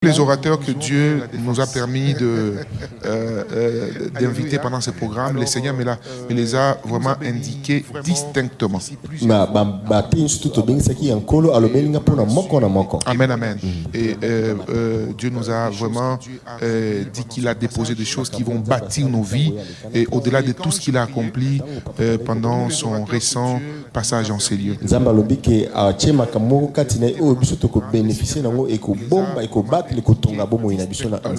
Les orateurs que Dieu nous a permis d'inviter pendant ce programme, le Seigneur me les a vraiment indiqués distinctement. Amen, amen. Et Dieu nous a vraiment dit qu'il a déposé des choses qui vont bâtir nos vies et au-delà de tout ce qu'il a accompli pendant son récent passage en ces lieux.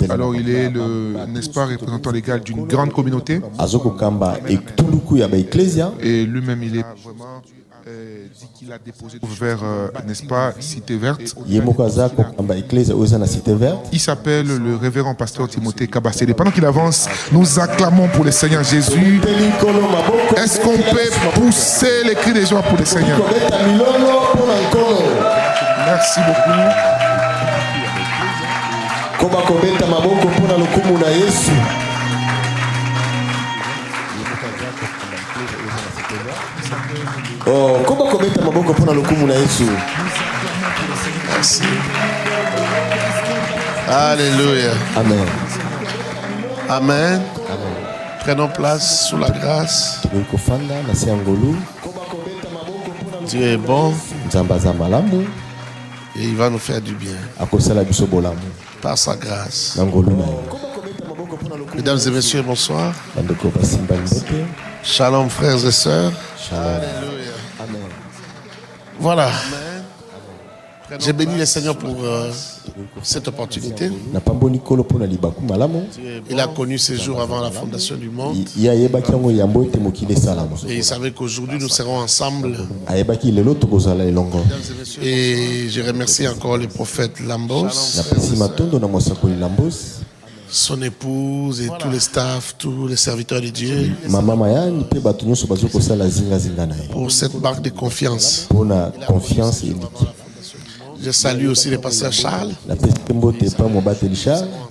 Alors il est le, n'est-ce pas, représentant légal d'une grande communauté. Et lui-même il est vraiment dit qu'il a déposé vers, n'est-ce pas, Cité Verte. Il s'appelle le révérend pasteur Timothée Kabassédé. Pendant qu'il avance, nous acclamons pour le Seigneur Jésus. Est-ce qu'on peut pousser les cris des joie pour le Seigneur? Merci beaucoup. Merci. Alléluia. Amen. Amen. Prenons place sous la grâce. Dieu est bon. Et il va nous faire du bien. Par sa grâce. Mesdames et messieurs, bonsoir. Shalom, frères et sœurs. Alléluia. Voilà. J'ai béni le Seigneur pour cette opportunité. Il a connu ces jours avant la fondation du monde. Et il savait qu'aujourd'hui nous serons ensemble. Et je remercie encore le prophète Lambos, son épouse et tous les staffs, tous les serviteurs de Dieu pour cette marque de confiance. Je salue aussi le pasteur Charles.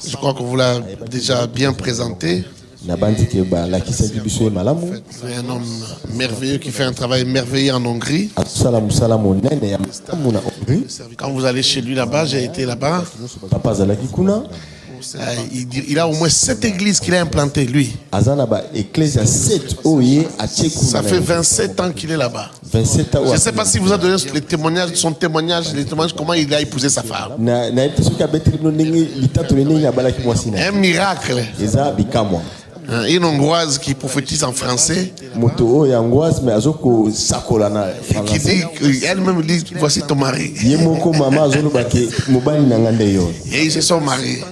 Je crois qu'on vous l'a déjà bien présenté. C'est un homme merveilleux qui fait un travail merveilleux en Hongrie. Quand vous allez chez lui là-bas, j'ai été là-bas. Il a au moins 7 églises qu'il a implantées, lui. Ça fait 27 ans qu'il est là-bas. Je ne sais pas si vous avez donné les témoignages, son témoignage, les témoignages, comment il a épousé sa femme. Un miracle. Une Hongroise qui prophétise en français. Qui dit, elle-même dit, voici ton mari. Et ils se sont mariés.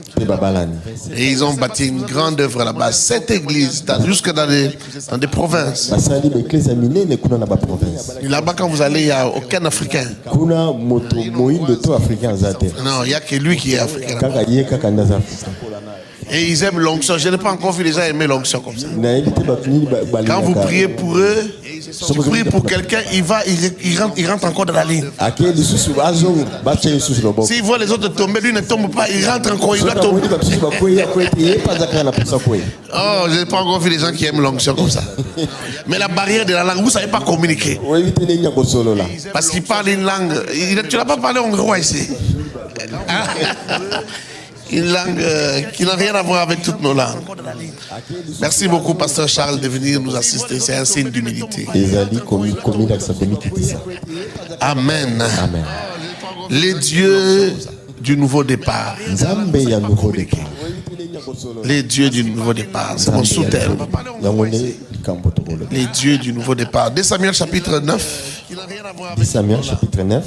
Et ils ont bâti une grande œuvre là-bas. 7 églises, jusque dans des provinces. Et là-bas, quand vous allez, il n'y a aucun Africain. Non, il n'y a que lui qui est africain. Et ils aiment l'onction. Je n'ai pas encore vu les gens aimer l'onction comme ça. Quand vous priez pour eux, si vous priez pour quelqu'un, il rentre encore dans la ligne. S'il voit les autres tomber, lui ne tombe pas, il rentre encore, il doit tomber. Oh, je n'ai pas encore vu les gens qui aiment l'onction comme ça. Mais la barrière de la langue, vous ne savez pas communiquer. Parce qu'il parle une langue. Tu n'as pas parlé hongrois ici. Une langue qui n'a rien à voir avec toutes nos langues. Merci beaucoup, pasteur Charles, de venir nous assister. C'est un signe d'humilité. Amen. Amen. Les dieux du nouveau départ. Les dieux du nouveau départ. C'est mon sous-thème. Les dieux du nouveau départ. 2 Samuel chapitre 9. 2 Samuel chapitre 9.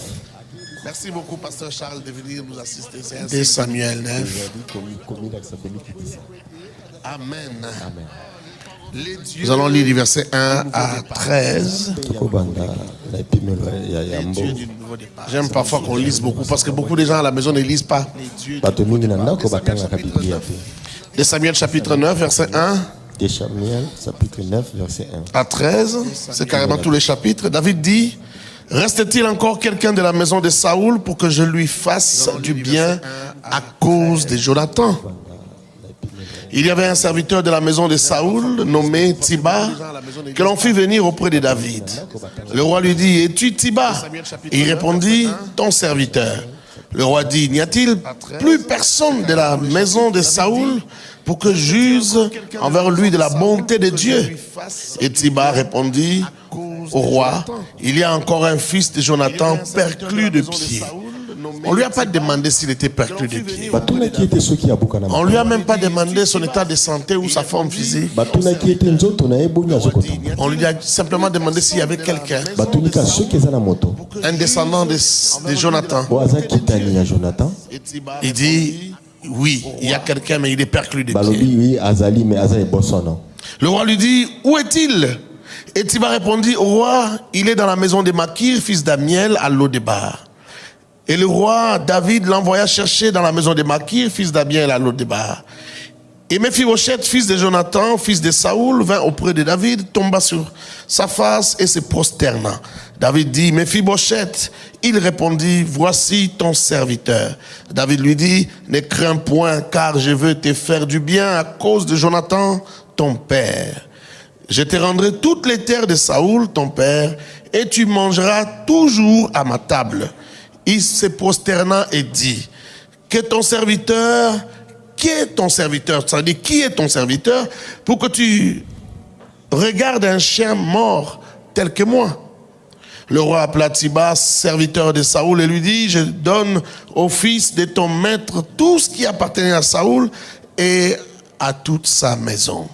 Merci beaucoup, pasteur Charles, de venir nous assister. 2 Samuel 9. Amen. Amen. Nous allons lire les versets 1 à 13. J'aime parfois qu'on lise beaucoup parce que beaucoup de gens à la maison ne lisent pas. 2 Samuel chapitre 9, verset 1. 2 Samuel chapitre 9, verset 1 à 13. C'est carrément tous les chapitres. David dit: reste-t-il encore quelqu'un de la maison de Saoul pour que je lui fasse du bien à cause de Jonathan? Il y avait un serviteur de la maison de Saoul nommé Tiba que l'on fit venir auprès de David. Le roi lui dit: es-tu Tiba? Et il répondit: ton serviteur. Le roi dit, n'y a-t-il plus personne de la maison de Saoul pour que j'use envers lui de la bonté de Dieu? Et Tsiba répondit au roi, il y a encore un fils de Jonathan perclus de pied. On ne lui a pas demandé s'il était perclus de pied. On ne lui a même pas demandé son état de santé ou sa forme physique. On lui a simplement demandé s'il y avait quelqu'un, un descendant de Jonathan. Il dit, oui, il y a quelqu'un, mais il est perclus de pied. Le roi lui dit, où est-il? Et Tsiba répondit au roi, il est dans la maison de Makir, fils d'Amiel, à Lo-Débar. Et le roi David l'envoya chercher dans la maison de Makir, fils d'Amiel, à Lo-Débar. Et Mephibosheth, fils de Jonathan, fils de Saoul, vint auprès de David, tomba sur sa face et se prosterna. David dit, Mephibosheth. Il répondit, voici ton serviteur. David lui dit, ne crains point, car je veux te faire du bien à cause de Jonathan, ton père. Je te rendrai toutes les terres de Saoul, ton père, et tu mangeras toujours à ma table. Il se prosterna et dit, que ton serviteur, qui est ton serviteur? Ça veut dire, qui est ton serviteur pour que tu regardes un chien mort tel que moi? Le roi appela Tsiba, serviteur de Saoul, et lui dit, je donne au fils de ton maître tout ce qui appartenait à Saoul et à toute sa maison.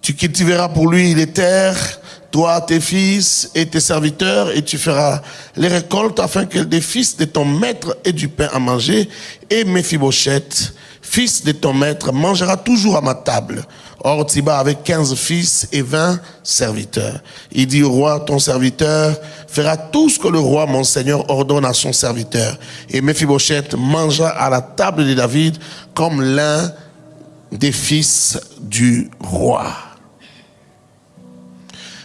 Tu cultiveras pour lui les terres, toi, tes fils et tes serviteurs, et tu feras les récoltes afin que les fils de ton maître aient du pain à manger. Et Mephibosheth, fils de ton maître, mangera toujours à ma table. Or, Tsiba avait 15 fils et 20 serviteurs. Il dit au roi, ton serviteur fera tout ce que le roi, mon seigneur, ordonne à son serviteur. Et Mephibosheth mangea à la table de David comme l'un des fils du roi.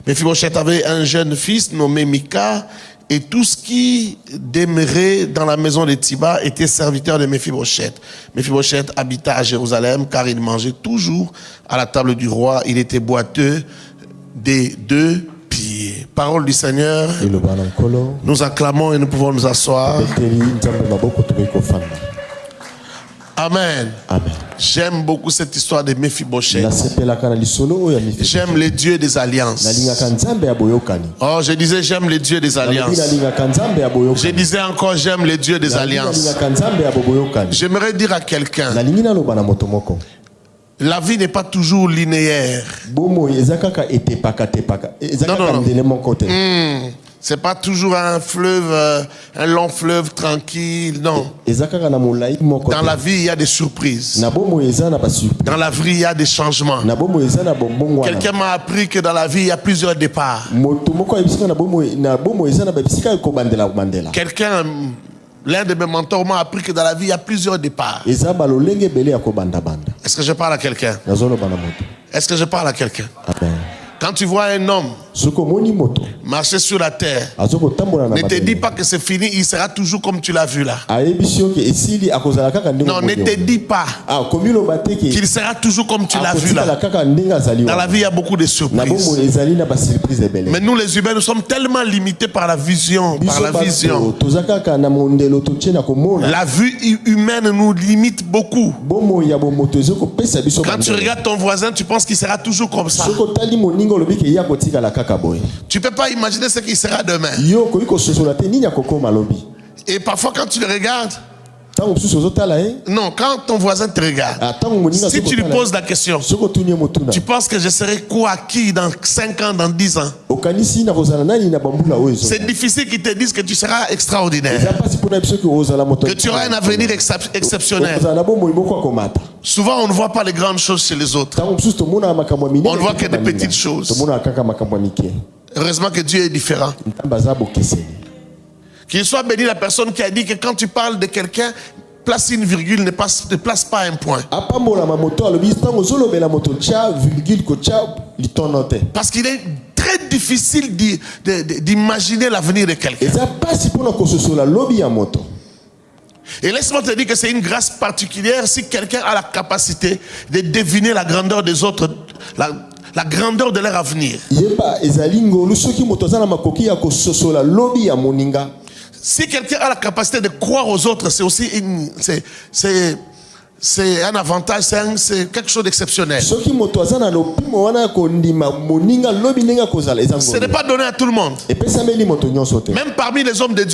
Mephibosheth avait un jeune fils nommé Mika, et tout ce qui demeurait dans la maison de Tsiba était serviteur de Mephibosheth. Mephibosheth habita à Jérusalem car il mangeait toujours à la table du roi. Il était boiteux des 2 pieds. Parole du Seigneur. Nous acclamons et nous pouvons nous asseoir. Amen. Amen. J'aime beaucoup cette histoire de Mephibosheth. J'aime les dieux des alliances. Oh, je disais j'aime les dieux des alliances. Je disais encore j'aime les dieux des alliances. J'aimerais dire à quelqu'un, la vie n'est pas toujours linéaire. Non. C'est pas toujours un fleuve, un long fleuve tranquille, non. Dans la vie, il y a des surprises. Dans la vie, il y a des changements. Quelqu'un m'a appris que dans la vie, il y a plusieurs départs. Quelqu'un, l'un de mes mentors m'a appris que dans la vie, il y a plusieurs départs. Est-ce que je parle à quelqu'un? Est-ce que je parle à quelqu'un? Quand tu vois un homme marcher sur la terre, ne te dis pas que c'est fini, il sera toujours comme tu l'as vu là. Non, ne te dis pas qu'il sera toujours comme tu l'as vu là. Dans la vie, il y a beaucoup de surprises. Mais nous les humains, nous sommes tellement limités par la vision. La vue humaine nous limite beaucoup. Quand tu regardes ton voisin, tu penses qu'il sera toujours comme ça. Tu ne peux pas imaginer ce qu'il sera demain. Et parfois quand tu le regardes, non, quand ton voisin te regarde, si tu lui poses la question, tu penses que je serai quoi, qui dans 5 ans, dans 10 ans? C'est difficile qu'ils te disent que tu seras extraordinaire, que tu auras un avenir exceptionnel. Souvent on ne voit pas les grandes choses chez les autres. On ne voit que des petites choses. Heureusement que Dieu est différent. Qu'il soit béni la personne qui a dit que quand tu parles de quelqu'un, place une virgule, ne place pas un point. Parce qu'il est très difficile d'imaginer l'avenir de quelqu'un. Et laisse-moi te dire que c'est une grâce particulière si quelqu'un a la capacité de deviner la grandeur des autres, la grandeur de leur avenir. Si quelqu'un a la capacité de croire aux autres, c'est aussi c'est un avantage, c'est quelque chose d'exceptionnel. Ce n'est pas donné à tout le monde. Même parmi les hommes de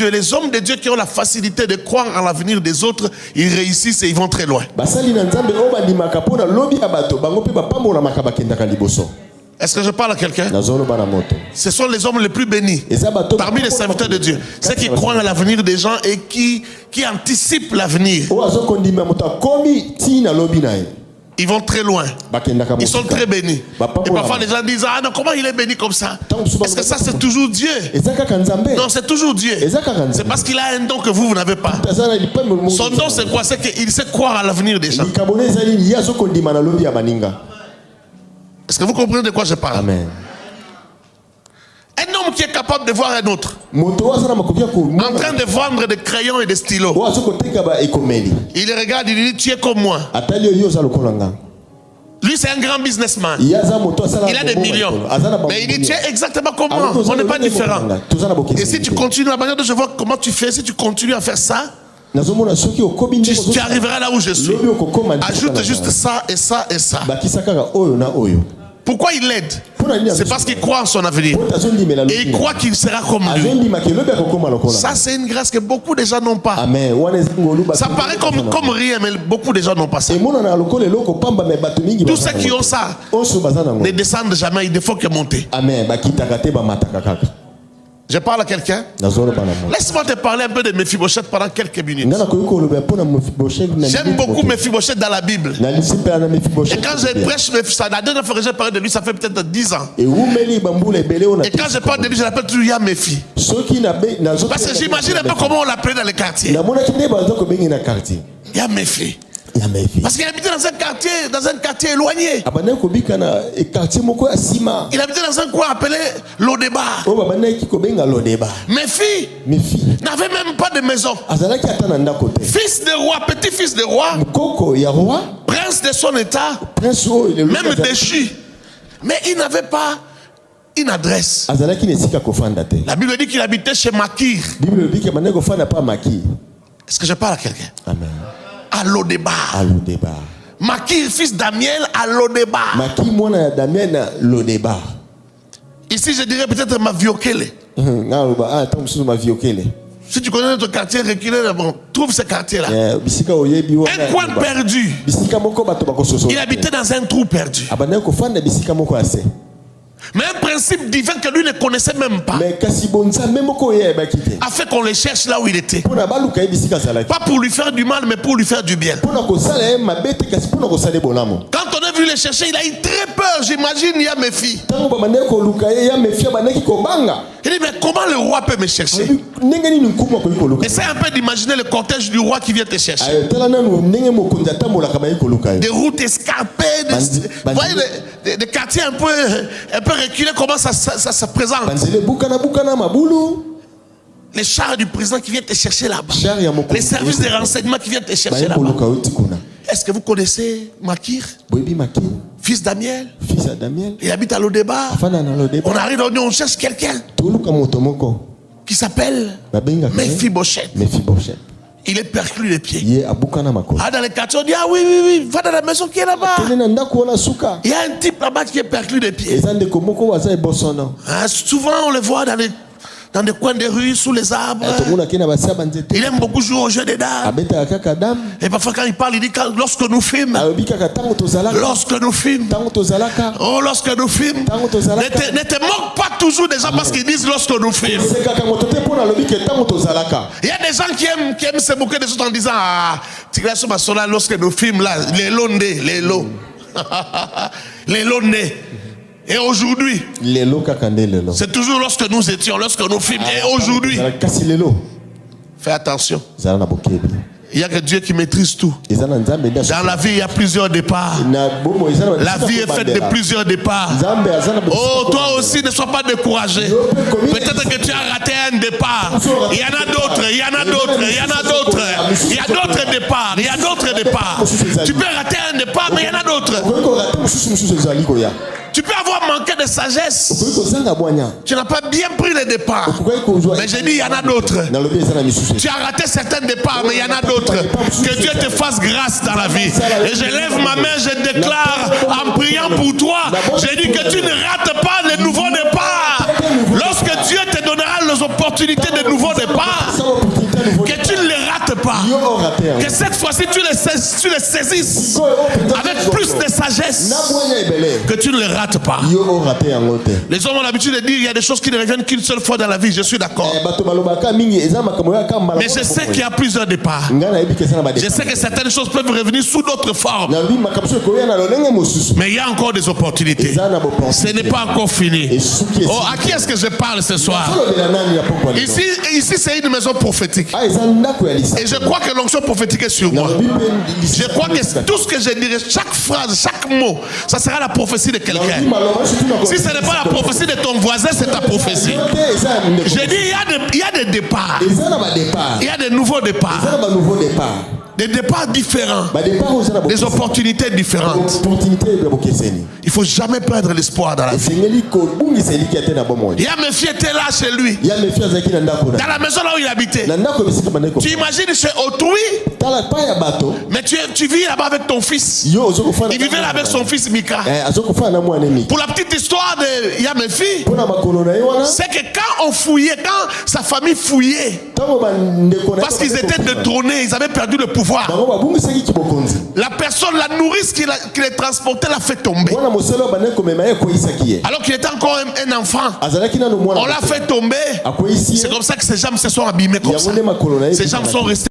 Dieu qui ont la facilité de croire en l'avenir des autres, ils réussissent et ils vont très loin. Est-ce que je parle à quelqu'un? Ce sont les hommes les plus bénis parmi les serviteurs de Dieu. Ceux qui croient à l'avenir des gens et qui anticipent l'avenir. Ils vont très loin. Ils sont très bénis. Et parfois les gens disent, ah non, comment il est béni comme ça? Est-ce que ça c'est toujours Dieu? Non, c'est toujours Dieu. C'est parce qu'il a un don que vous n'avez pas. Son don c'est quoi? C'est qu'il sait croire à l'avenir des gens. Est-ce que vous comprenez de quoi je parle? Amen. Un homme qui est capable de voir un autre en train de vendre des crayons et des stylos. Il regarde, il dit, tu es comme moi. Lui, c'est un grand businessman. Il a des millions. Mais il dit, tu es exactement comme moi. On n'est pas différents. Et si tu continues, la manière dont je vois comment tu fais, si tu continues à faire ça, tu arriveras là où je suis. Ajoute juste ça et ça et ça. Pourquoi il l'aide? C'est parce qu'il croit en son avenir. Et il croit qu'il sera comme lui. Ça, c'est une grâce que beaucoup de gens n'ont pas. Ça paraît comme rien, mais beaucoup de gens n'ont pas ça. Tous ceux qui ont ça ne descendent jamais, il ne faut que monter. Je parle à quelqu'un. Laisse-moi te parler un peu de Mephibosheth pendant quelques minutes. J'aime beaucoup Mephibosheth dans la Bible. Et quand je prêche Mephibosheth, la dernière fois que j'ai parlé de lui, ça fait peut-être 10 ans. Et quand je parle de lui, je l'appelle toujours Yamephi. Parce que j'imagine un peu comment on l'appelait dans les quartiers. Yamephi. Parce qu'il habitait dans un quartier éloigné. Il habitait dans un coin appelé Lodebar. Mephi n'avait même pas de maison. Fils de roi, petit-fils de roi, prince de son état, même déchu. Mais il n'avait pas une adresse. La Bible dit qu'il habitait chez Makir. Est-ce que je parle à quelqu'un? Amen. À Lodebar. Makir, fils d'Amiel, à Lodebar. Ici, je dirais peut-être Maviokele. Si tu connais notre quartier reculé, bon, trouve ce quartier-là. Un coin perdu. Il habitait dans un trou perdu. Mais un principe divin que lui ne connaissait même pas a fait qu'on le cherche là où il était. Pas pour lui faire du mal, mais pour lui faire du bien. Quand on a vu le chercher, il a eu très peur. J'imagine, il y a mes filles. Il dit, mais comment le roi peut me chercher? Essaye un peu d'imaginer le cortège du roi qui vient te chercher. Des routes escarpées, des quartiers un peu reculés, comment ça se présente. Les chars du président qui viennent te chercher là-bas. Les services de renseignement qui viennent te chercher là-bas. Est-ce que vous connaissez Makir? Fils d'Amiel. Il habite à Lodebar. On arrive là, on cherche quelqu'un qui s'appelle Mephibosheth. Il est perclus les pieds. Ah, dans les quartiers, on dit, ah oui, va dans la maison qui est là-bas. Il y a un type là-bas qui est perclus les pieds. Ah, souvent, on le voit dans des coins de rue, sous les arbres. Il aime beaucoup jouer au jeu des dames. Et parfois quand il parle, il dit lorsque nous filmons. Lorsque nous filmons. Oh, lorsque nous filmons. Ne te moque pas toujours des gens parce qu'ils disent lorsque nous filmons. Il y a des gens qui aiment se moquer des autres en disant, ah, lorsque nous filmons là, les londés, les londés. Et aujourd'hui, c'est toujours lorsque nous étions, lorsque nous filmons. Et aujourd'hui, fais attention. Il n'y a que Dieu qui maîtrise tout. Dans la vie, il y a plusieurs départs. La vie est faite de plusieurs départs. Oh, toi aussi, ne sois pas découragé. Peut-être que tu as raté un départ. Il y en a d'autres, il y en a d'autres, il y en a d'autres. Il y a d'autres départs, il y a d'autres départs. Tu peux rater un départ, mais il y en a d'autres. Tu peux avoir manqué de sagesse. Tu n'as pas bien pris le départ. Mais j'ai dit, il y en a d'autres. Tu as raté certains départs, mais il y en a d'autres. Que Dieu te fasse grâce dans la vie. Et je lève ma main, je déclare en priant pour toi. J'ai dit que tu ne rates pas les nouveaux départs. Lorsque Dieu te donnera les opportunités de nouveaux départs, que tu ne les rates pas. Que cette fois-ci tu les saisisses avec plus de sagesse. Que tu ne les rates pas. Les hommes ont l'habitude de dire il y a des choses qui ne reviennent qu'une seule fois dans la vie. Je suis d'accord. Mais je sais qu'il y a plusieurs départs. Je sais que certaines choses peuvent revenir sous d'autres formes. Mais il y a encore des opportunités. Ce n'est pas encore fini. Oh, à qui est-ce que je parle ce soir? Ici c'est une maison prophétique. Et je crois que l'onction prophétique est sur moi. Je crois que tout ce que je dirai, chaque phrase, chaque mot, ça sera la prophétie de quelqu'un. Si ce n'est pas la prophétie de ton voisin, c'est ta prophétie. Je dis, il y a des départs. Il y a des nouveaux départs. Des départs différents. Des opportunités différentes. Il ne faut jamais perdre l'espoir dans la vie. Il y a mes filles étaient là chez lui. Dans la maison là où il habitait. Tu imagines chez autrui. Mais tu vis là-bas avec ton fils. Il vivait là avec son fils Mika. Pour la petite histoire de Yamefi, c'est que quand on fouillait, quand sa famille fouillait, parce qu'ils étaient détrônés, ils avaient perdu le pouvoir. La personne, la nourrice qui les transportait l'a fait tomber. Alors qu'il était encore un enfant. On l'a fait tomber. C'est comme ça que ses jambes se sont abîmées comme ça. Ses jambes sont restées.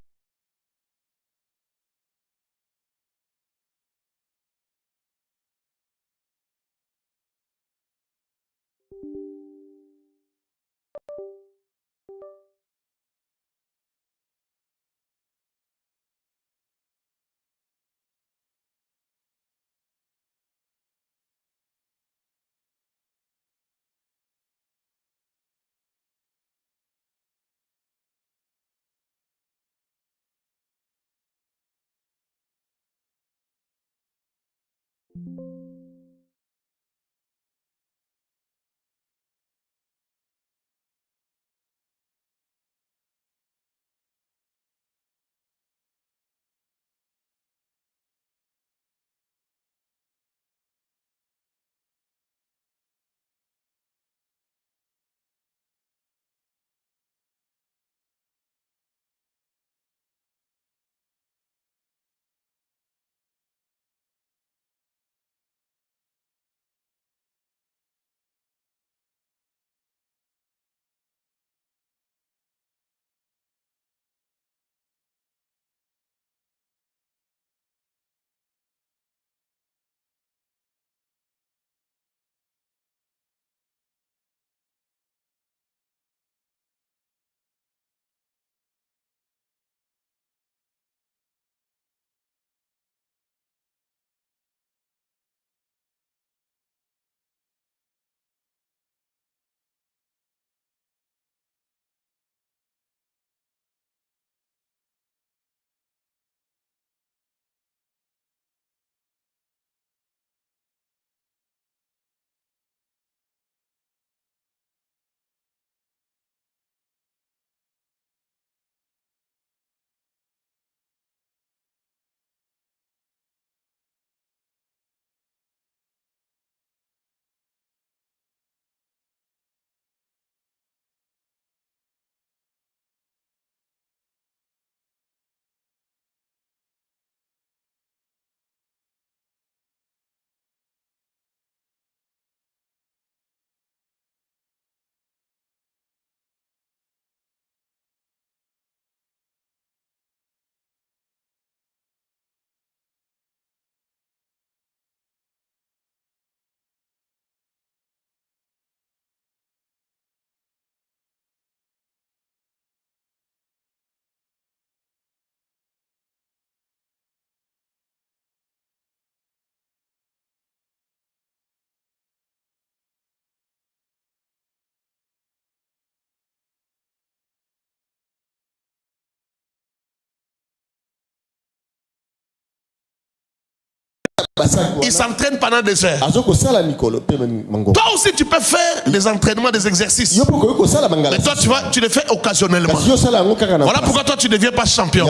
Il s'entraîne pendant des heures. Toi aussi, tu peux faire des entraînements, des exercices. Mais toi, tu les fais occasionnellement. Voilà pourquoi toi, tu ne deviens pas champion.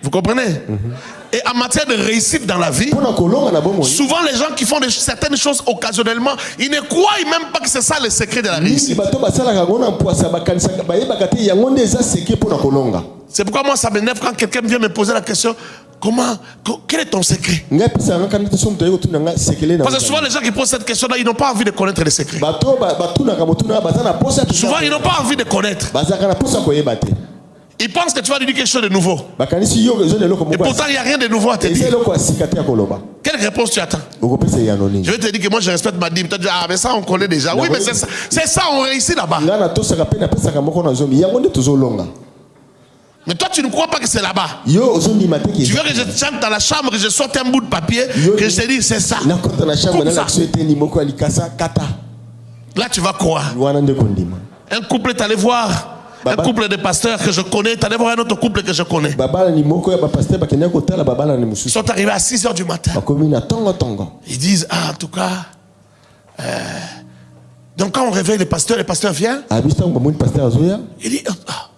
Vous comprenez? Et en matière de réussite dans la vie, souvent les gens qui font certaines choses occasionnellement, ils ne croient même pas que c'est ça le secret de la réussite. C'est pourquoi moi ça m'énerve quand quelqu'un vient me poser la question, quel est ton secret? Parce que souvent les gens qui posent cette question-là, ils n'ont pas envie de connaître les secrets. Souvent ils n'ont pas envie de connaître. Ils pensent que tu vas lui dire quelque chose de nouveau. Et pourtant, il n'y a rien de nouveau à te dire. Quelle réponse tu attends? Je vais te dire que moi, je respecte ma dîme. Tu vas dire, ah, mais ça, on connaît déjà. Oui, mais c'est ça, on réussit là-bas. Mais toi, tu ne crois pas que c'est là-bas. Tu veux que je te chante dans la chambre, que je sorte un bout de papier, que je te dise, c'est ça. Comme ça. Là, tu vas croire. Un couple est allé voir. Un couple de pasteurs que je connais, tu allais voir un autre couple que je connais. Ils sont arrivés à 6 h du matin. Ils disent, ah, en tout cas, donc quand on réveille le pasteur vient. Il dit, ah,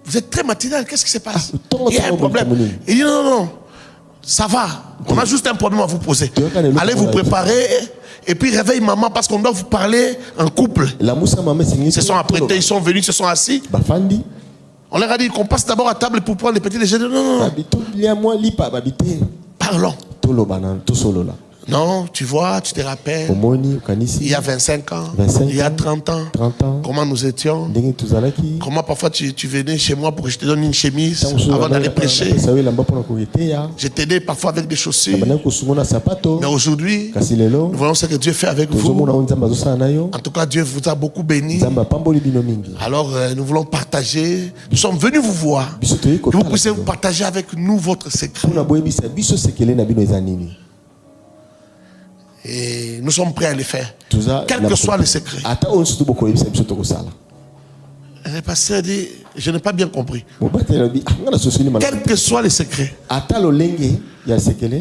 vous êtes très matinal, qu'est-ce qui se passe? Il y a un problème. Il dit, non, ça va. On a juste un problème à vous poser. Allez vous préparer. Et puis réveille maman parce qu'on doit vous parler en couple. Ils se sont apprêtés, ils sont venus, ils se sont assis. On leur a dit qu'on passe d'abord à table pour prendre les petits déjeuners. Non. Parlons. Non, tu vois, tu te rappelles, il y a 25 ans, il y a 30 ans, comment nous étions, comment parfois tu venais chez moi pour que je te donne une chemise avant d'aller prêcher. Je t'aidais parfois avec des chaussures. Mais aujourd'hui, nous voyons ce que Dieu fait avec vous. En tout cas, Dieu vous a beaucoup béni. Alors, nous voulons partager. Nous sommes venus vous voir. Que vous puissiez vous partager avec nous votre secret. Et nous sommes prêts à les faire. Quel que soit le secret. Le pasteur dit, je n'ai pas bien compris. Quel que soit le secret.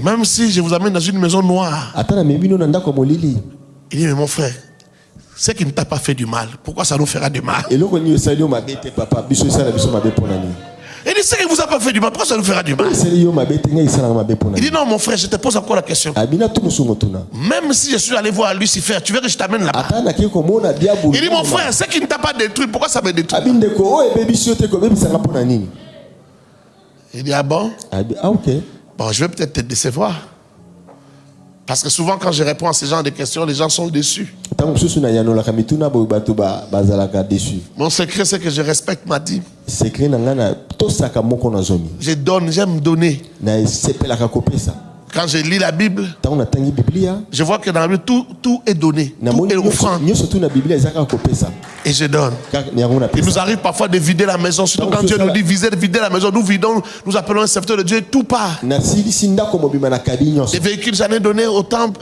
Même si je vous amène dans une maison noire. Il dit, mais mon frère, ce qui ne t'a pas fait du mal, pourquoi ça nous fera du mal? Il dit, ce qui ne vous a pas fait du mal, pourquoi ça nous fera du mal? Il dit, non mon frère, je te pose encore la question. Même si je suis allé voir Lucifer, tu veux que je t'amène là-bas? Il dit, mon frère, ce qui ne t'a pas détruit, pourquoi ça me détruit? Il dit, ah bon? Bon, je vais peut-être te décevoir. Parce que souvent, quand je réponds à ce genre de questions, les gens sont déçus. Mon secret, c'est que je respecte ma dîme. Je donne, j'aime donner. Quand je lis la Bible, je vois que dans la Bible, tout est donné. Tout est offrande. Et je donne. Il nous arrive parfois de vider la maison. Surtout quand Dieu nous dit vider la maison, nous vidons, nous appelons un serviteur de Dieu, tout part. Des véhicules, j'en ai donné autant.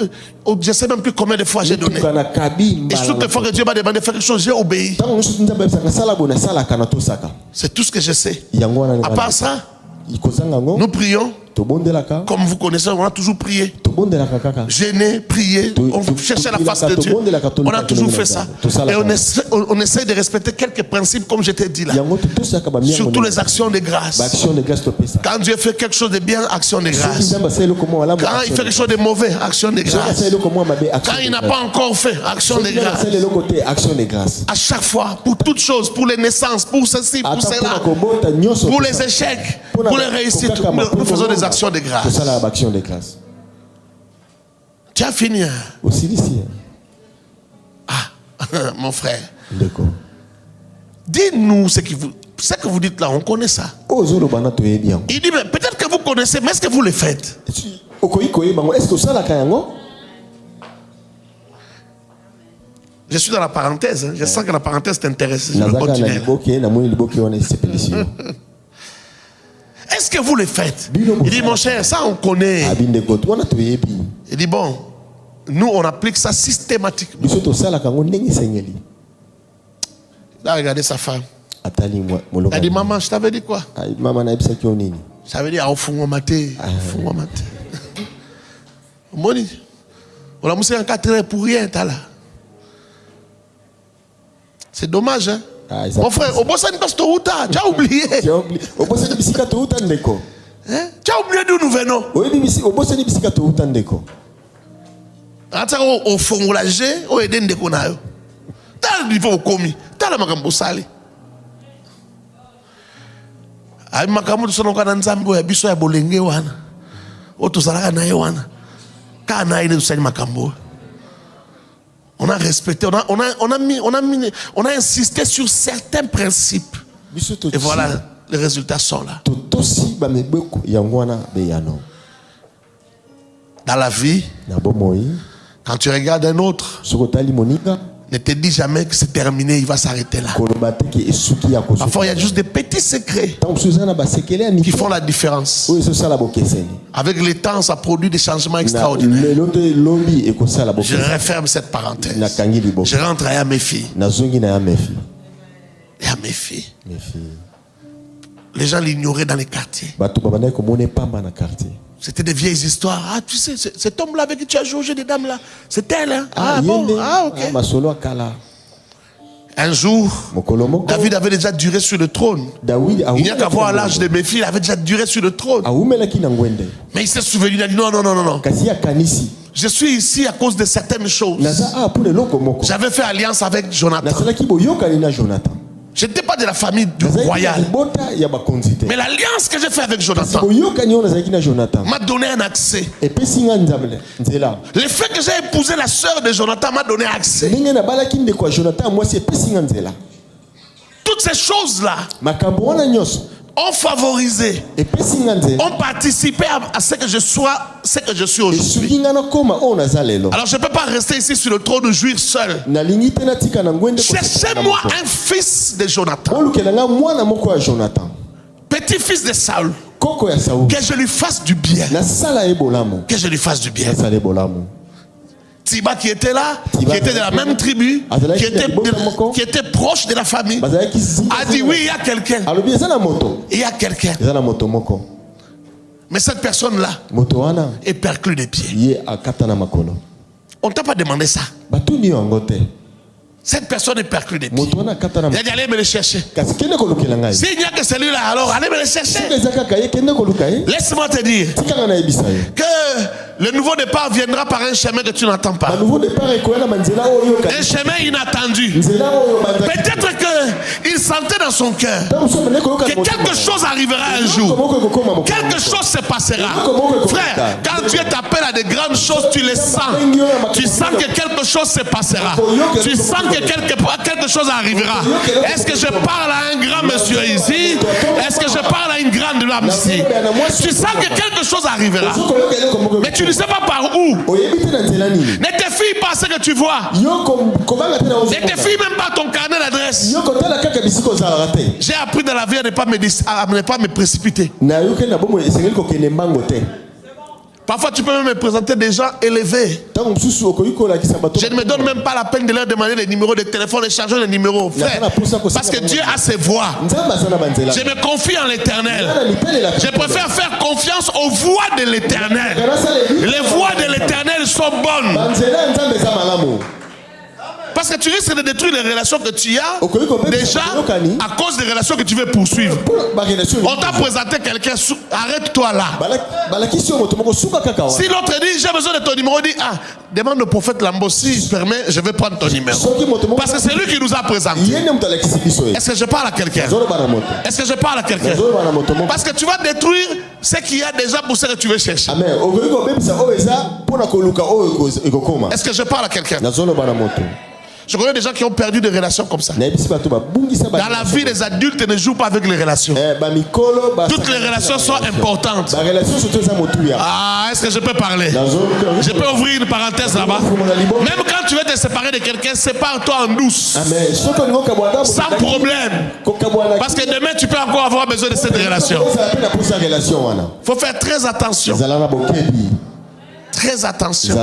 Je ne sais même plus combien de fois j'ai donné. Et toutes les fois que Dieu m'a demandé de faire quelque chose, j'ai obéi. C'est tout ce que je sais. À part ça, nous prions. Comme vous connaissez, on a toujours prié. Gêné, prié. On cherchait la face de Dieu. On a toujours fait ça. Et on essaie de respecter quelques principes, comme je t'ai dit là. Surtout les actions de grâce. Quand Dieu fait quelque chose de bien, action de grâce. Quand il fait quelque chose de mauvais, action de grâce. Quand il n'a pas encore fait, action de grâce. À chaque fois, pour toutes choses, pour les naissances, pour ceci, pour cela, pour les échecs, pour les réussites, nous faisons des actions de grâce. Tu as fini. Ah, mon frère. Dis-nous ce que vous dites là, on connaît ça. Il dit, mais peut-être que vous connaissez, mais est-ce que vous le faites? Je suis dans la parenthèse. Je sens que la parenthèse t'intéresse. Je vais continuer. Est-ce que vous le faites? Il dit, mon cher, ça on connaît. Il dit, bon, nous on applique ça systématiquement. Il a regardé sa femme. Il a dit, maman, je t'avais dit quoi? Ça veut dire au fond maté, fond maté. Moni. On a moussé en 4 heures pour rien, t'as là. C'est dommage, hein. Mon frère, au bout de cette route, tu as oublié. Au bout de cette bicyclette, tu as oublié. Tu as oublié d'où nous venons. Au bout de cette bicyclette, tu as oublié. Au fond, la G, au Eden de Konayo. T'as le niveau commis. T'as la makambo sali. Aïe, makambo de son okana nzambo ya biso ya bolenge wana. Oto salaka na wana. Kana ine usani makambo. On a respecté, on a insisté sur certains principes. Et voilà, les résultats sont là. Dans la vie, quand tu regardes un autre, ne te dis jamais que c'est terminé, il va s'arrêter là. Parfois, il y a juste des petits secrets qui font la différence. Avec le temps, ça produit des changements extraordinaires. Je referme cette parenthèse. Je rentre à mes filles. Et à mes filles. Les gens l'ignoraient dans les quartiers. C'était des vieilles histoires. Ah, tu sais, cet homme-là avec qui tu as joué des dames là, c'est elle, hein? Ah, bon, ah, ok. Un jour, David avait déjà duré sur le trône. Il n'y a qu'à voir l'âge de mes filles, il avait déjà duré sur le trône. Mais il s'est souvenu, il a dit non. Je suis ici à cause de certaines choses. J'avais fait alliance avec Jonathan. Je n'étais pas de la famille du royal. Mais l'alliance que j'ai faite avec Jonathan m'a donné un accès. Le fait que j'ai épousé la sœur de Jonathan m'a donné accès. Toutes ces choses-là ont favorisé, ont participé à ce que je sois, ce que je suis aujourd'hui. Alors je ne peux pas rester ici sur le trône de jouir seul. Cherchez-moi un fils de Jonathan, petit-fils de Saül, que je lui fasse du bien. Que je lui fasse du bien. Tiba qui était là, qui était de la même tribu, qui était proche de la famille, a dit oui, il y a quelqu'un. Il y a quelqu'un. Mais cette personne-là est perclue des pieds. On ne t'a pas demandé ça. Cette personne est perclue des pieds. Il a dit allez me le chercher. S'il n'y a que celui-là, alors allez me le chercher. Laisse-moi te dire que le nouveau départ viendra par un chemin que tu n'entends pas. Un chemin inattendu. Peut-être qu'il sentait dans son cœur que quelque chose arrivera un jour. Quelque chose se passera. Frère, quand Dieu t'appelle à de grandes choses, tu les sens. Tu sens que quelque chose se passera. Tu sens que quelque chose arrivera. Est-ce que je parle à un grand monsieur ici? Est-ce que je parle à une grande dame ici? Tu sens que quelque chose arrivera. Mais tu ne sais pas par où. Ne te fie pas à ce que tu vois. Ne te fie même pas à ton carnet d'adresse. J'ai appris dans la vie à ne pas me précipiter. Parfois, tu peux même me présenter des gens élevés. Je ne me donne même pas la peine de leur demander les numéros de téléphone, de charger les numéros. Frère, parce que Dieu a ses voix. Je me confie en l'Éternel. Je préfère faire confiance aux voix de l'Éternel. Les voix de l'Éternel sont bonnes. Parce que tu risques de détruire les relations que tu as déjà à cause des relations que tu veux poursuivre. On t'a présenté quelqu'un, arrête-toi là. Si l'autre dit j'ai besoin de ton numéro, dit ah, demande au prophète Lambo s'il permet, je vais prendre ton numéro. Parce que c'est lui qui nous a présenté. Est-ce que je parle à quelqu'un? Est-ce que je parle à quelqu'un? Parce que tu vas détruire ce qu'il y a déjà pour ce que tu veux chercher. Est-ce que je parle à quelqu'un? Je connais des gens qui ont perdu des relations comme ça. Dans la vie, les adultes ne jouent pas avec les relations. Toutes les relations sont importantes. Ah, est-ce que je peux parler? Je peux ouvrir une parenthèse là-bas. Même quand tu veux te séparer de quelqu'un, sépare-toi en douce. Sans problème. Parce que demain, tu peux encore avoir besoin de cette relation. Il faut faire très attention. Très attention.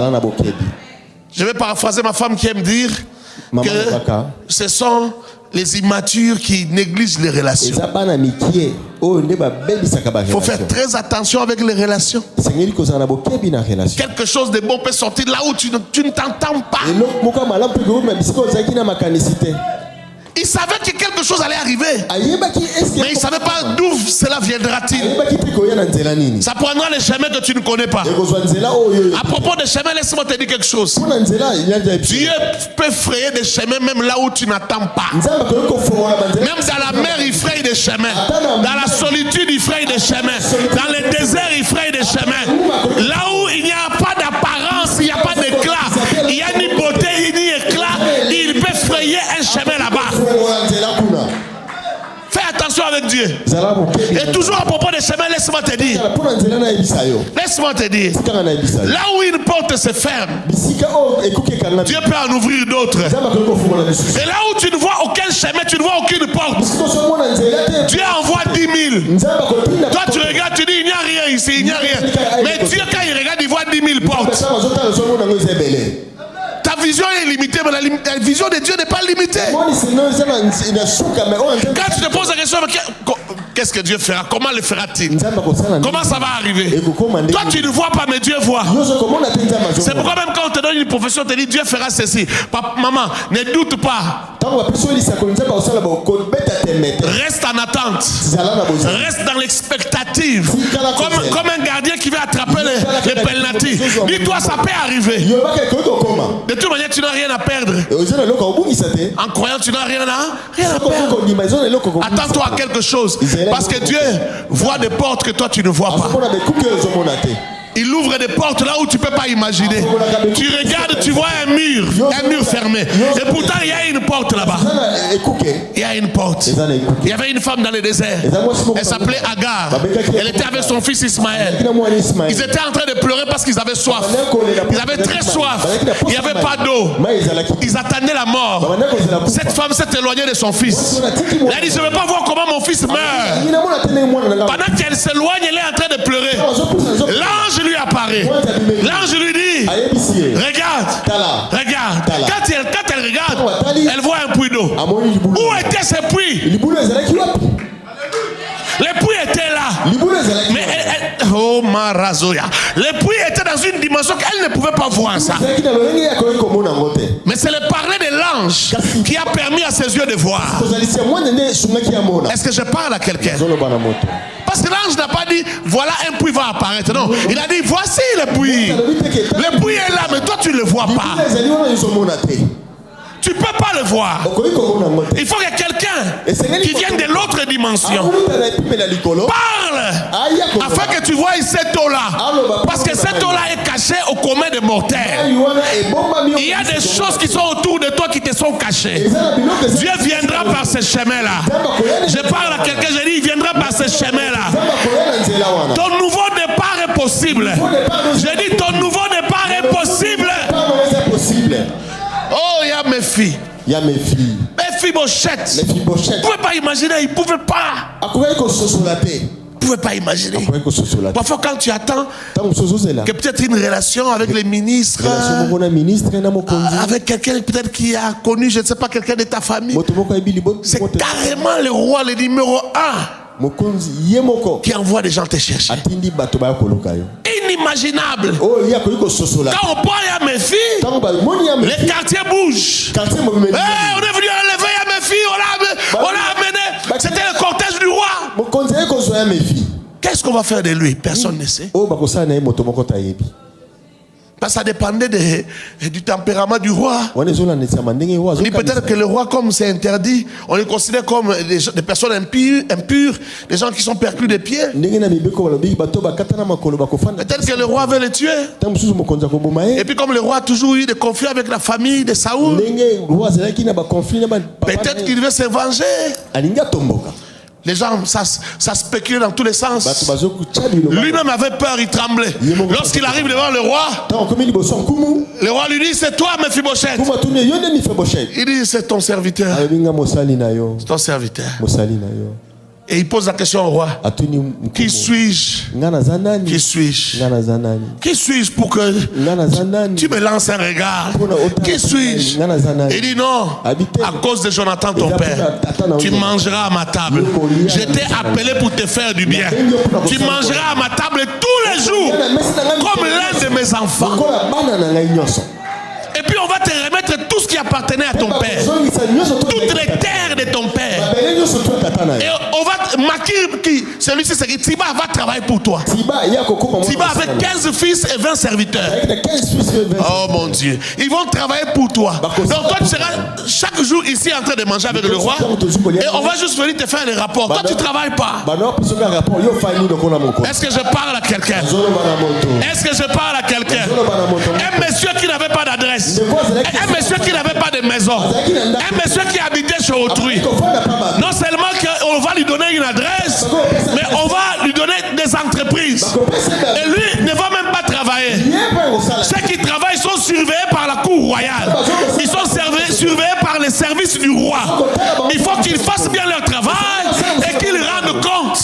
Je vais paraphraser ma femme qui aime dire que ce sont les immatures qui négligent les relations. Il faut faire très attention avec les relations. Quelque chose de bon peut sortir là où tu ne t'entends pas. Il savait que quelque chose allait arriver, mais il ne savait pas d'où cela viendra-t-il. Ça prendra les chemins que tu ne connais pas. À propos des chemins, laisse-moi te dire quelque chose. Dieu peut frayer des chemins même là où tu n'attends pas. Même dans la mer, il fraye des chemins. Dans la solitude, il fraye des chemins. Dans le désert, il fraye des chemins. Là où il n'y a pas d'apparence, il n'y a pas d'éclat, il n'y a ni beauté ni éclat, il peut frayer un chemin là-bas. Fais attention avec Dieu. Et toujours à propos des chemins, laisse-moi te dire. Laisse-moi te dire. Là où une porte se ferme, Dieu peut en ouvrir d'autres. Et là où tu ne vois aucun chemin, tu ne vois aucune porte, Dieu envoie 10 000. Toi tu regardes, tu dis il n'y a rien ici, il n'y a rien. Mais Dieu quand il regarde, il voit 10 000 portes. Ta vision est limitée, mais la vision de Dieu n'est pas limitée. Quand tu te poses la question, qu'est-ce que Dieu fera? Comment le fera-t-il? Comment ça va arriver? Toi tu ne vois pas, mais Dieu voit. C'est pourquoi même quand on te donne une profession, on te dit Dieu fera ceci. Papa, maman, ne doute pas. Reste en attente. Reste dans l'expectative. Comme un gardien qui veut attraper les penalty. Dis-toi, ça peut arriver. De toute manière, tu n'as rien à perdre. En croyant, tu n'as rien à perdre. Attends-toi à quelque chose. Parce que Dieu voit des portes que toi tu ne vois pas. Il ouvre des portes là où tu ne peux pas imaginer. Tu regardes, tu vois un mur fermé. Et pourtant, il y a une porte là-bas. Il y a une porte. Il y avait une femme dans le désert. Elle s'appelait Agar. Elle était avec son fils Ismaël. Ils étaient en train de pleurer parce qu'ils avaient soif. Ils avaient très soif. Il n'y avait pas d'eau. Ils attendaient la mort. Cette femme s'est éloignée de son fils. Elle a dit, je ne veux pas voir comment mon fils meurt. Pendant qu'elle s'éloigne, elle est en train de pleurer. L'ange lui apparaît. L'ange lui dit, regarde. Quand elle regarde, elle voit un puits d'eau. Où était ce puits? Le puits était là. Mais oh Marazoya. Le puits était dans une dimension qu'elle ne pouvait pas voir ça. Mais c'est le parler de l'ange qui a permis à ses yeux de voir. Est-ce que je parle à quelqu'un? Parce que l'ange n'a pas dit voilà un puits va apparaître. Non, il a dit voici le puits. Le puits est là, mais toi tu ne le vois pas. Tu ne peux pas le voir. Il faut que quelqu'un qui vienne de l'autre dimension parle afin que tu vois cette eau-là. Parce que cette eau-là est cachée au commun des mortels. Il y a des choses qui sont autour de toi qui te sont cachées. Dieu viendra par ce chemin-là. Je parle à quelqu'un, je dis il viendra par ce chemin-là. Ton nouveau départ est possible. Je dis ton nouveau départ est possible. Oh, il y a mes filles. Mes filles Bochette. Vous ne pouvez pas imaginer, ils ne pouvaient pas. Vous ne pouvez pas imaginer. Parfois, quand tu attends que peut-être une relation avec les ministres, avec quelqu'un peut-être qui a connu, je ne sais pas, quelqu'un de ta famille, c'est carrément le roi, le numéro 1. Qui envoie des gens te chercher. Inimaginable. Quand on parle à mes filles, les quartiers bougent. On est venu enlever à mes filles, on l'a amené. C'était le cortège du roi. Qu'est-ce qu'on va faire de lui? Personne ne sait. Parce que ça dépendait du tempérament du roi. On dit peut-être que le roi, comme c'est interdit, on les considère comme des personnes impures, des gens qui sont perclus des pieds. Peut-être que le roi veut les tuer. Et puis comme le roi a toujours eu des conflits avec la famille de Saoul, peut-être qu'il veut se venger. Les gens, ça spéculait dans tous les sens. Lui-même avait peur, il tremblait. Lorsqu'il arrive devant le roi lui dit, c'est toi, Mephibosheth. Il dit, c'est ton serviteur. C'est ton serviteur. Et il pose la question au roi. Qui suis-je? Qui suis-je? Qui suis-je pour que tu me lances un regard? Qui suis-je? Il dit non, à cause de Jonathan ton père, tu mangeras à ma table. Je t'ai appelé pour te faire du bien. Tu mangeras à ma table tous les jours, comme l'un de mes enfants. Et puis on va te remettre tout ce qui appartenait à ton père, toutes les terres de ton père. Et on va Makir, celui-ci c'est que Tiba va travailler pour toi. Tiba avec 15 fils et 20 serviteurs. Oh mon Dieu, ils vont travailler pour toi. Donc toi tu seras chaque jour ici en train de manger avec le roi. Et on va juste venir te faire des rapports. Toi tu ne travailles pas. Est-ce que je parle à quelqu'un? Est-ce que je parle à quelqu'un? Un monsieur qui n'avait pas d'adresse, un monsieur qui n'avait pas de maison, un monsieur qui habitait chez autrui. Non seulement qu'on va lui donner une adresse, mais on va lui donner des entreprises. Et lui ne va même pas travailler. Ceux qui travaillent sont surveillés par la cour royale. Ils sont surveillés par les services du roi. Il faut qu'ils fassent bien leur travail et qu'ils rendent compte.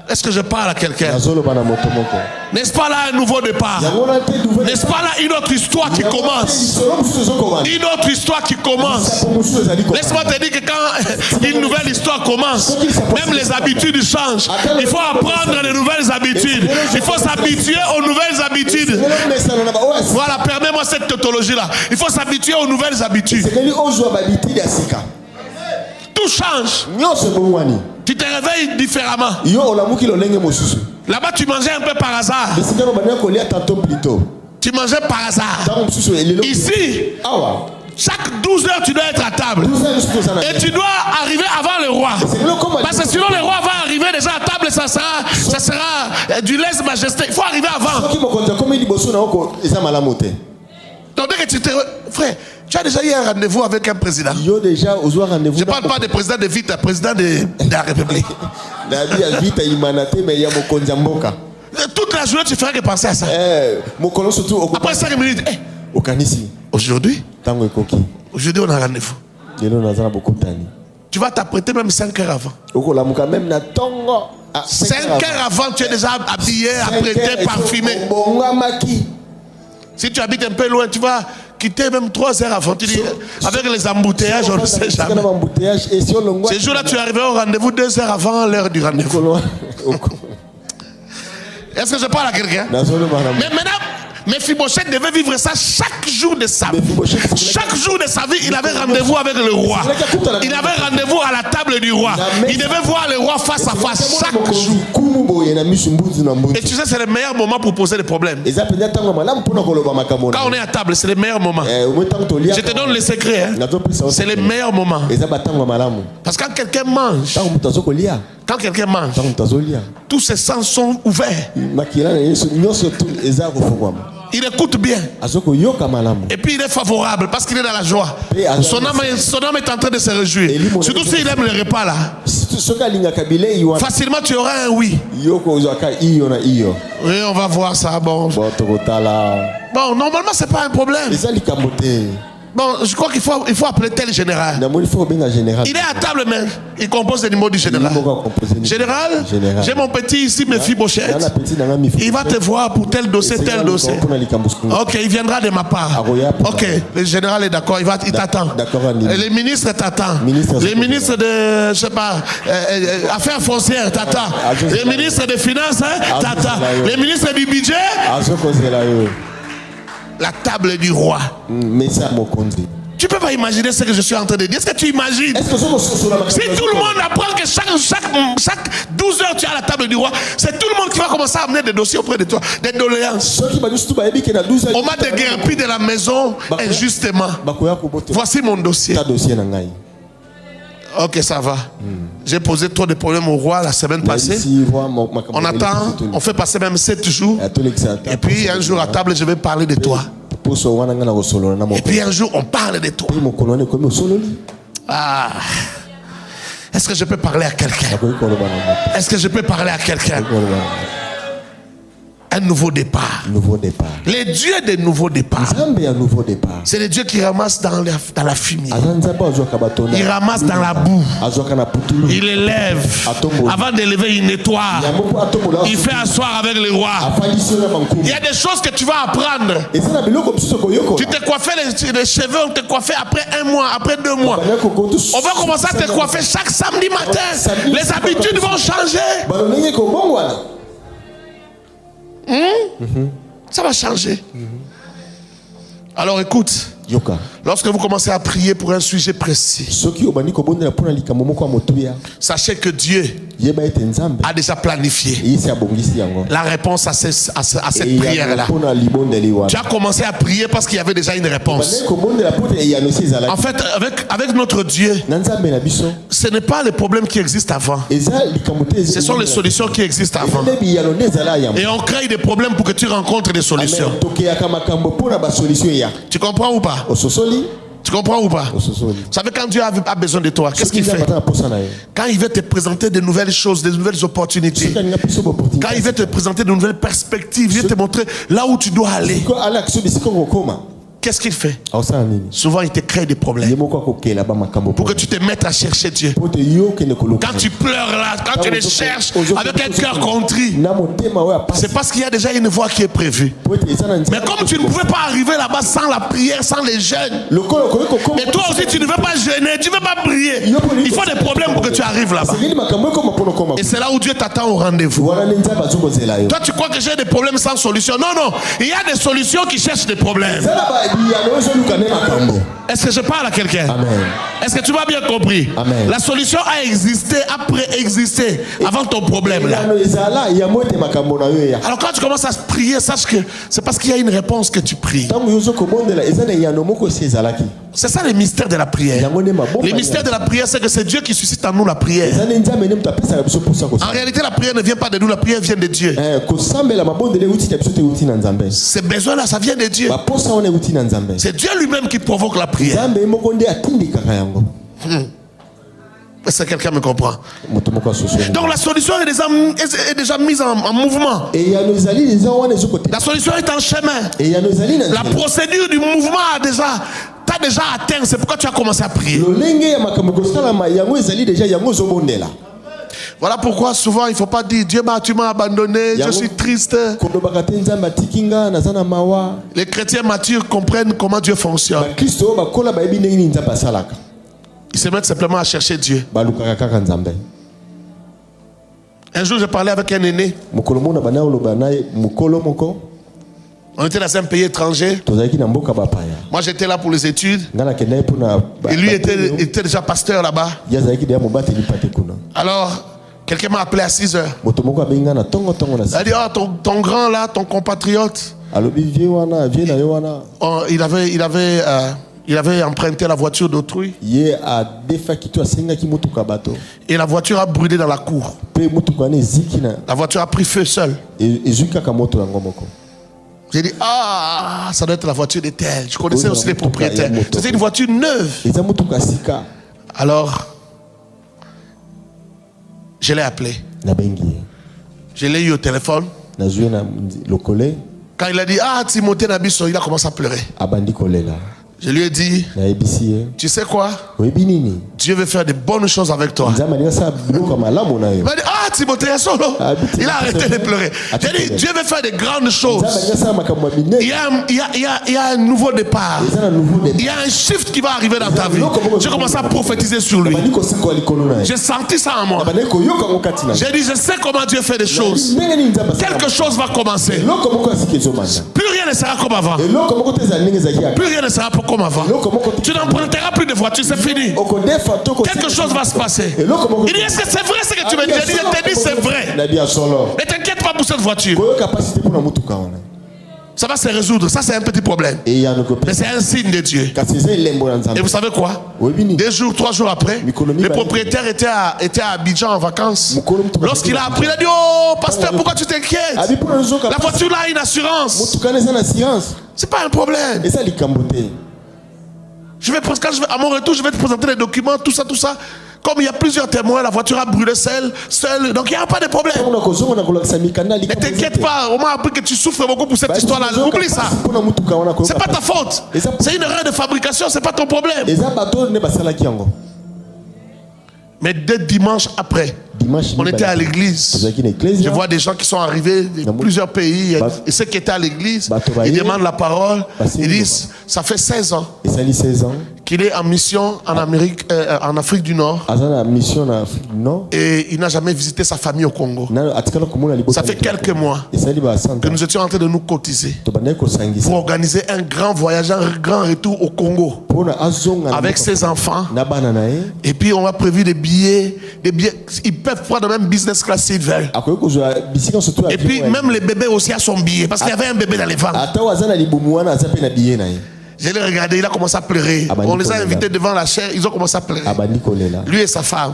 Est-ce que je parle à quelqu'un? N'est-ce pas là un nouveau départ? N'est-ce pas là une autre histoire qui commence? Une autre histoire qui commence. Laisse-moi te dire que quand une nouvelle histoire commence, même les habitudes changent. Il faut apprendre les nouvelles habitudes. Il faut s'habituer aux nouvelles habitudes. Voilà, permets-moi cette tautologie-là. Il faut s'habituer aux nouvelles habitudes. Tout change. Tu te réveilles différemment. Là-bas, tu mangeais un peu par hasard. Tu mangeais par hasard. Ici, chaque 12 heures, tu dois être à table. Et tu dois arriver avant le roi. Parce que sinon, le roi va arriver déjà à table et ça sera du lèse majesté. Il faut arriver avant. Donc, dès que tu te... Frère, tu as déjà eu un rendez-vous avec un président. Je ne parle pas de président de Vita, président de la République. Toute la journée, tu ferais que penser à ça. Après 5 minutes, aujourd'hui, on a un rendez-vous. Tu vas t'apprêter même 5 heures avant. 5 heures avant, tu es déjà habillé, apprêté, parfumé. Si tu habites un peu loin, tu vas quitter même 3 heures avant. Tu dis, avec les embouteillages, on ne sait jamais. Ce jour-là, tu es arrivé au rendez-vous 2 heures avant l'heure du rendez-vous. Est-ce que je parle à quelqu'un? Mais maintenant, Mephibosheth devait vivre ça chaque jour de sa vie. Chaque jour de sa vie, il avait rendez-vous avec le roi. Il avait rendez-vous à la table du roi. Il devait voir le roi face à face chaque jour. Et tu sais, c'est le meilleur moment pour poser des problèmes. Quand on est à table, c'est le meilleur moment. Je te donne le secret. Hein? C'est le meilleur moment. Parce que quand quelqu'un mange, tous ses sens sont ouverts. Il écoute bien. Et puis il est favorable parce qu'il est dans la joie. Son âme est en train de se réjouir. Surtout s'il aime le repas là. Facilement tu auras un oui. Oui, on va voir ça. Bon, normalement c'est pas un problème. Bon, je crois qu'il faut appeler tel général. Il est à table, mais il compose les numéros du général. Général, j'ai mon petit ici, Mephibosheth. Il va te voir pour tel dossier, tel dossier. Ok, il viendra de ma part. Ok, le général est d'accord, il t'attend. Les ministres t'attendent. Les ministres de, je sais pas, affaires foncières t'attendent. Les ministres des finances t'attendent. Les ministres du budget. La table du roi. Tu peux pas imaginer ce que je suis en train de dire. Est-ce que tu imagines? Si tout le monde apprend que chaque 12 heures tu es à la table du roi, c'est tout le monde qui va commencer à amener des dossiers auprès de toi, des doléances. On m'a déguerpi de la maison injustement. Voici mon dossier. Ok, ça va. J'ai posé trop de problèmes au roi la semaine passée. On attend, on fait passer même 7 jours. Et puis un jour à table, je vais parler de toi. Et puis un jour, on parle de toi. Ah. Est-ce que je peux parler à quelqu'un? Est-ce que je peux parler à quelqu'un? un nouveau départ. Nouveau départ. Les dieux des nouveaux départs. Nzambe ya nouveau départ. C'est les dieux qui ramassent dans la fumée. Azanzaba azwaka batona. Il ramasse dans la boue. Azwaka na putulu. Il élève. Avant d'élever, il nettoie. Il fait asseoir avec les rois. Il y a des choses que tu vas apprendre. Tu t'es coiffé les cheveux, on te coiffé après 1 mois, après 2 mois. On va commencer à te coiffer chaque samedi matin. Les habitudes vont changer. Ça va changer. Alors écoute, lorsque vous commencez à prier pour un sujet précis, sachez que Dieu a déjà planifié la réponse à cette prière-là. Tu as commencé à prier parce qu'il y avait déjà une réponse. En fait, avec notre Dieu, ce n'est pas les problèmes qui existent avant. Ce sont les solutions qui existent avant. Et on crée des problèmes pour que tu rencontres des solutions. Tu comprends ou pas? Tu comprends ou pas? Vous savez, quand Dieu a besoin de toi, qu'est-ce qu'il fait? Quand il veut te présenter de nouvelles choses, de nouvelles opportunités, quand il veut te présenter de nouvelles perspectives, il veut te montrer là où tu dois aller, qu'est-ce qu'il fait? Souvent, il te crée des problèmes pour que tu te mettes à chercher Dieu. Quand tu pleures là, quand tu les cherches avec un cœur contrit, c'est parce qu'il y a déjà une voie qui est prévue. Mais comme tu ne pouvais pas arriver là-bas sans la prière, sans les jeûnes, et toi aussi tu ne veux pas jeûner, tu ne veux pas prier, il faut des problèmes pour que tu arrives là-bas. Et c'est là où Dieu t'attend au rendez-vous. Toi tu crois que j'ai des problèmes sans solution? Non, non, il y a des solutions qui cherchent des problèmes. Est-ce que je parle à quelqu'un? Est-ce que tu m'as bien compris? Amen. La solution a existé, a préexisté avant ton problème là. Alors quand tu commences à prier, sache que c'est parce qu'il y a une réponse que tu pries. C'est ça le mystère de la prière. Le mystère de la prière, c'est que c'est Dieu qui suscite en nous la prière. En réalité, la prière ne vient pas de nous, la prière vient de Dieu. Ces besoins-là, ça vient de Dieu. C'est Dieu lui-même qui provoque la prière. Est-ce que quelqu'un me comprend? Donc la solution est déjà mise en mouvement. La solution est en chemin. La procédure du mouvement t'as déjà atteint. C'est pourquoi tu as commencé à prier. Voilà pourquoi souvent il ne faut pas dire Dieu tu m'as abandonné, je suis triste. Les chrétiens matures comprennent comment Dieu fonctionne. Ils se mettent simplement à chercher Dieu. Un jour, je parlais avec un aîné. On était dans un pays étranger. Moi, j'étais là pour les études. Et lui était déjà pasteur là-bas. Alors, quelqu'un m'a appelé à 6 heures. Il a dit, oh, ton grand là, ton compatriote, il avait emprunté la voiture d'autrui. Et la voiture a brûlé dans la cour. La voiture a pris feu seule. J'ai dit, ah, ça doit être la voiture de tel. Je connaissais aussi les propriétaires. C'était une voiture neuve. Alors, je l'ai appelé. Je l'ai eu au téléphone. Quand il a dit, ah, Timothée Nabiso, il a commencé à pleurer. Je lui ai dit, tu sais quoi? Dieu veut faire de bonnes choses avec toi. Il m'a dit, ah, Timothée Solo. Il a arrêté de pleurer. J'ai dit, Dieu veut faire de grandes choses. Il y a un nouveau départ. Il y a un shift qui va arriver dans ta vie. J'ai commencé à prophétiser sur lui. J'ai senti ça en moi. J'ai dit, je sais comment Dieu fait des choses. Quelque chose va commencer. Plus rien ne sera comme avant. Plus rien ne sera comme avant. Tu n'emprunteras plus de voiture, c'est fini. Quelque chose va se passer. Il dit, est-ce que c'est vrai ce que tu me dis? Je te dis, c'est vrai. Ne t'inquiète pas pour cette voiture. Ça va se résoudre. Ça, c'est un petit problème. Mais c'est un signe de Dieu. Et vous savez quoi? 2 jours, 3 jours après, le propriétaire était à Abidjan en vacances. Lorsqu'il a appris, il a dit, oh, pasteur, pourquoi tu t'inquiètes? La voiture là a une assurance. C'est pas un problème. À mon retour, je vais te présenter les documents, tout ça. Comme il y a plusieurs témoins, la voiture a brûlé seule, donc il n'y a pas de problème. Ne t'inquiète pas, on m'a appris que tu souffres beaucoup pour cette histoire-là. Oublie ça. C'est pas ta faute. C'est une erreur de fabrication, c'est pas ton problème. Mais dès dimanche après, on était à l'église. Je vois des gens qui sont arrivés de plusieurs pays. Et ceux qui étaient à l'église, ils demandent la parole. Ils disent, ça fait 16 ans qu'il est en mission en en Afrique du Nord. Et il n'a jamais visité sa famille au Congo. Ça fait quelques mois que nous étions en train de nous cotiser pour organiser un grand voyage, un grand retour au Congo avec ses enfants. Et puis on a prévu des billets. Ils peuvent prendre même business class s'ils veulent. Et puis même les bébés aussi à son billet, parce qu'il y avait un bébé dans les ventres. Je l'ai regardé, il a commencé à pleurer. On les a invités devant la chaire, ils ont commencé à pleurer. Lui et sa femme.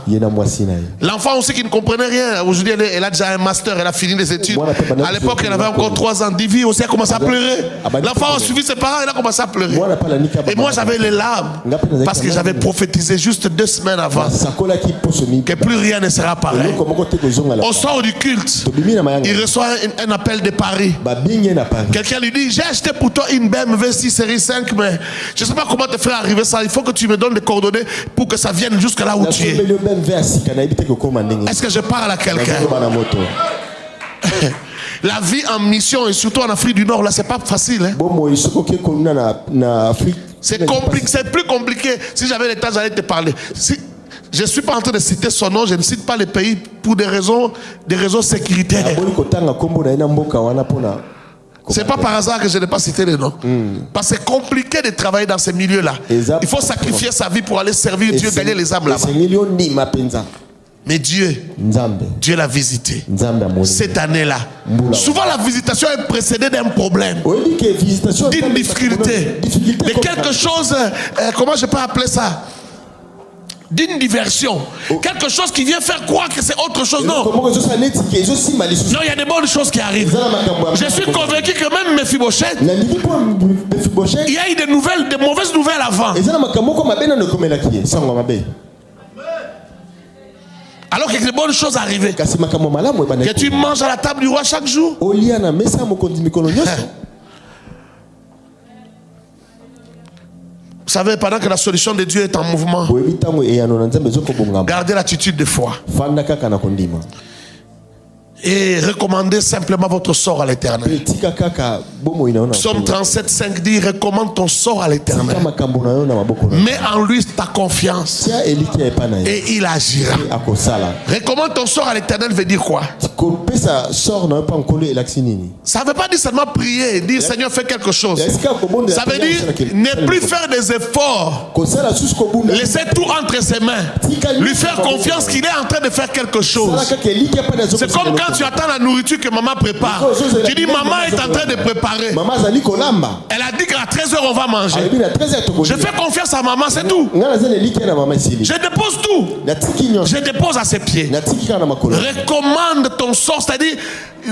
L'enfant aussi qui ne comprenait rien. Aujourd'hui, elle a déjà un master, elle a fini les études. À l'époque, elle avait encore 3 ans. Divi aussi a commencé à pleurer. L'enfant a suivi ses parents, il a commencé à pleurer. Et moi, j'avais les larmes. Parce que j'avais prophétisé juste 2 semaines avant que plus rien ne sera pareil. Au sort du culte, il reçoit un appel de Paris. Quelqu'un lui dit, j'ai acheté pour toi une BMW 6 série 5. Mais je ne sais pas comment te faire arriver ça. Il faut que tu me donnes des coordonnées pour que ça vienne jusque là où tu es. Est-ce que je parle à quelqu'un? La vie en mission et surtout en Afrique du Nord, là, c'est pas facile. Hein? C'est compliqué, c'est plus compliqué. Si j'avais le temps, j'allais te parler. Je ne suis pas en train de citer son nom, je ne cite pas les pays pour des raisons sécuritaires. C'est pas par hasard que je n'ai pas cité les noms. Parce que c'est compliqué de travailler dans ces milieux-là. Il faut sacrifier sa vie pour aller servir Dieu, gagner les âmes là-bas. Mais Dieu l'a visité cette année-là. Souvent la visitation est précédée d'un problème, d'une difficulté, de quelque chose, comment je peux appeler ça? D'une diversion, quelque chose qui vient faire croire que c'est autre chose. Non, il y a des bonnes choses qui arrivent. Je suis convaincu que même Mephibosheth, il y a eu des mauvaises nouvelles avant. Alors que des bonnes choses arrivaient. Que tu manges à la table du roi chaque jour. Vous savez, pendant que la solution de Dieu est en mouvement, gardez l'attitude de foi. Et recommandez simplement votre sort à l'Éternel. Psaume 37, 5 dit, recommande ton sort à l'Éternel. Mets en lui ta confiance et il agira. Recommande ton sort à l'Éternel veut dire quoi? Ça ne veut pas dire seulement prier, dire Seigneur fais quelque chose. Ça veut dire ne plus faire des efforts. Laisser tout entre ses mains. Lui faire confiance qu'il est en train de faire quelque chose. C'est comme quand tu attends la nourriture que maman prépare. Tu dis maman est en train de préparer. Elle a dit qu'à 13h on va manger. Je fais confiance à maman, c'est tout. Je dépose tout. Je dépose à ses pieds. Recommande ton sort, c'est-à-dire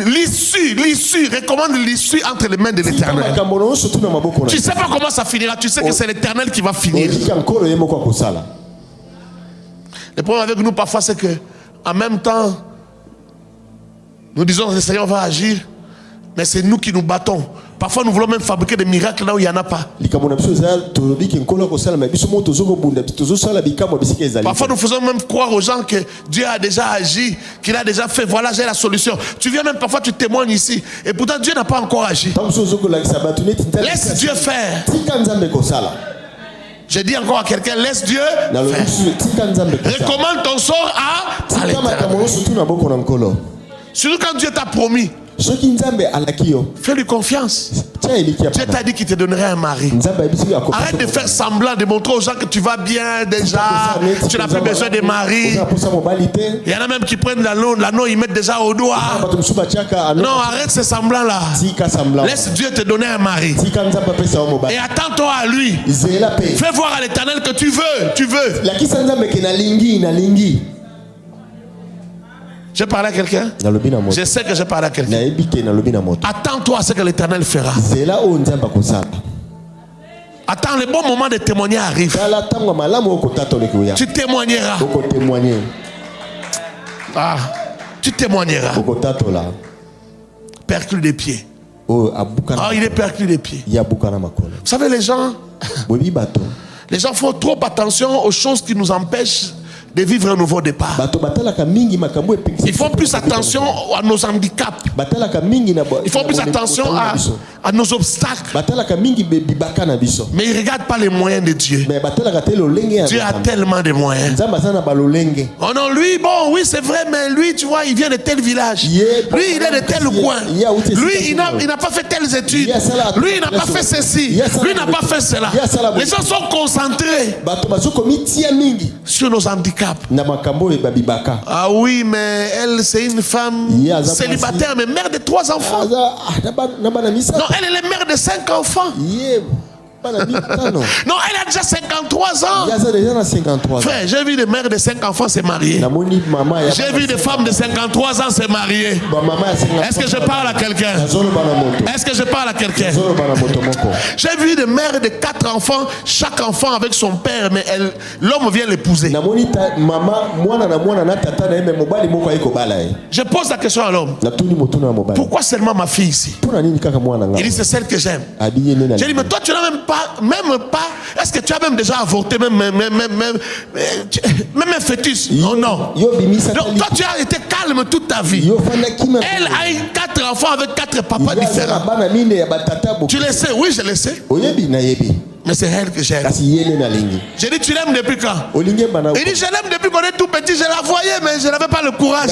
l'issue, recommande l'issue entre les mains de l'Éternel. Tu ne sais pas comment ça finira, tu sais que c'est l'Éternel qui va finir. Le problème avec nous parfois c'est que en même temps nous disons que le Seigneur va agir, mais c'est nous qui nous battons. Parfois nous voulons même fabriquer des miracles là où il n'y en a pas. Parfois nous faisons même croire aux gens que Dieu a déjà agi, qu'il a déjà fait, voilà j'ai la solution. Tu viens même parfois tu témoignes ici et pourtant Dieu n'a pas encore agi. Laisse Dieu faire. Je dis encore à quelqu'un, laisse Dieu faire. Recommande ton sort à l'Éternel. Surtout quand Dieu t'a promis, fais-lui confiance. Dieu t'a dit qu'il te donnerait un mari. Arrête de faire semblant, de montrer aux gens que tu vas bien déjà, tu n'as plus besoin de mari. Il y en a même qui prennent l'anneau, ils mettent déjà au doigt. Non, arrête ce semblant là. Laisse Dieu te donner un mari. Et attends-toi à lui. Fais voir à l'Éternel que tu veux. Je parle à quelqu'un. Je sais que je parle à quelqu'un. Attends-toi à ce que l'Éternel fera. Attends, le bon moment de témoigner arrive. Tu témoigneras. Ah, tu témoigneras. Perclus des pieds. Ah, il est perclus des pieds. Vous savez, les gens font trop attention aux choses qui nous empêchent de vivre un nouveau départ. Ils font plus attention à nos handicaps. Ils font plus attention à nos obstacles. Mais ils ne regardent pas les moyens de Dieu. Dieu a tellement de moyens. Oh non, lui, bon, oui, c'est vrai, mais lui, tu vois, il vient de tel village. Lui, il est de tel coin. Lui, il n'a pas fait telles études. Lui, il n'a pas fait ceci. Lui, il n'a pas fait cela. Les gens sont concentrés sur nos handicaps. Ah oui, mais elle, c'est une femme célibataire, mais mère de 3 enfants. Non, elle est mère de 5 enfants. Non, elle a déjà 53 ans. Frère, j'ai vu des mères de 5 enfants se marier. J'ai vu des femmes de 53 ans se marier. Est-ce que je parle à quelqu'un? Est-ce que je parle à quelqu'un? J'ai vu des mères de 4 enfants, chaque enfant avec son père, mais l'homme vient l'épouser. Je pose la question à l'homme. Pourquoi seulement ma fille ici? Il dit c'est celle que j'aime. J'ai dit mais toi tu n'as même pas, est-ce que tu as même déjà avorté même un fœtus? Oh non. Donc toi tu as été calme toute ta vie. Elle a eu 4 enfants avec 4 papas différents. Tu le sais? Oui, je le sais. Mais c'est elle que j'aime. J'ai dit tu l'aimes depuis quand? Il dit je l'aime depuis qu'on est tout petit. Je la voyais mais je n'avais pas le courage.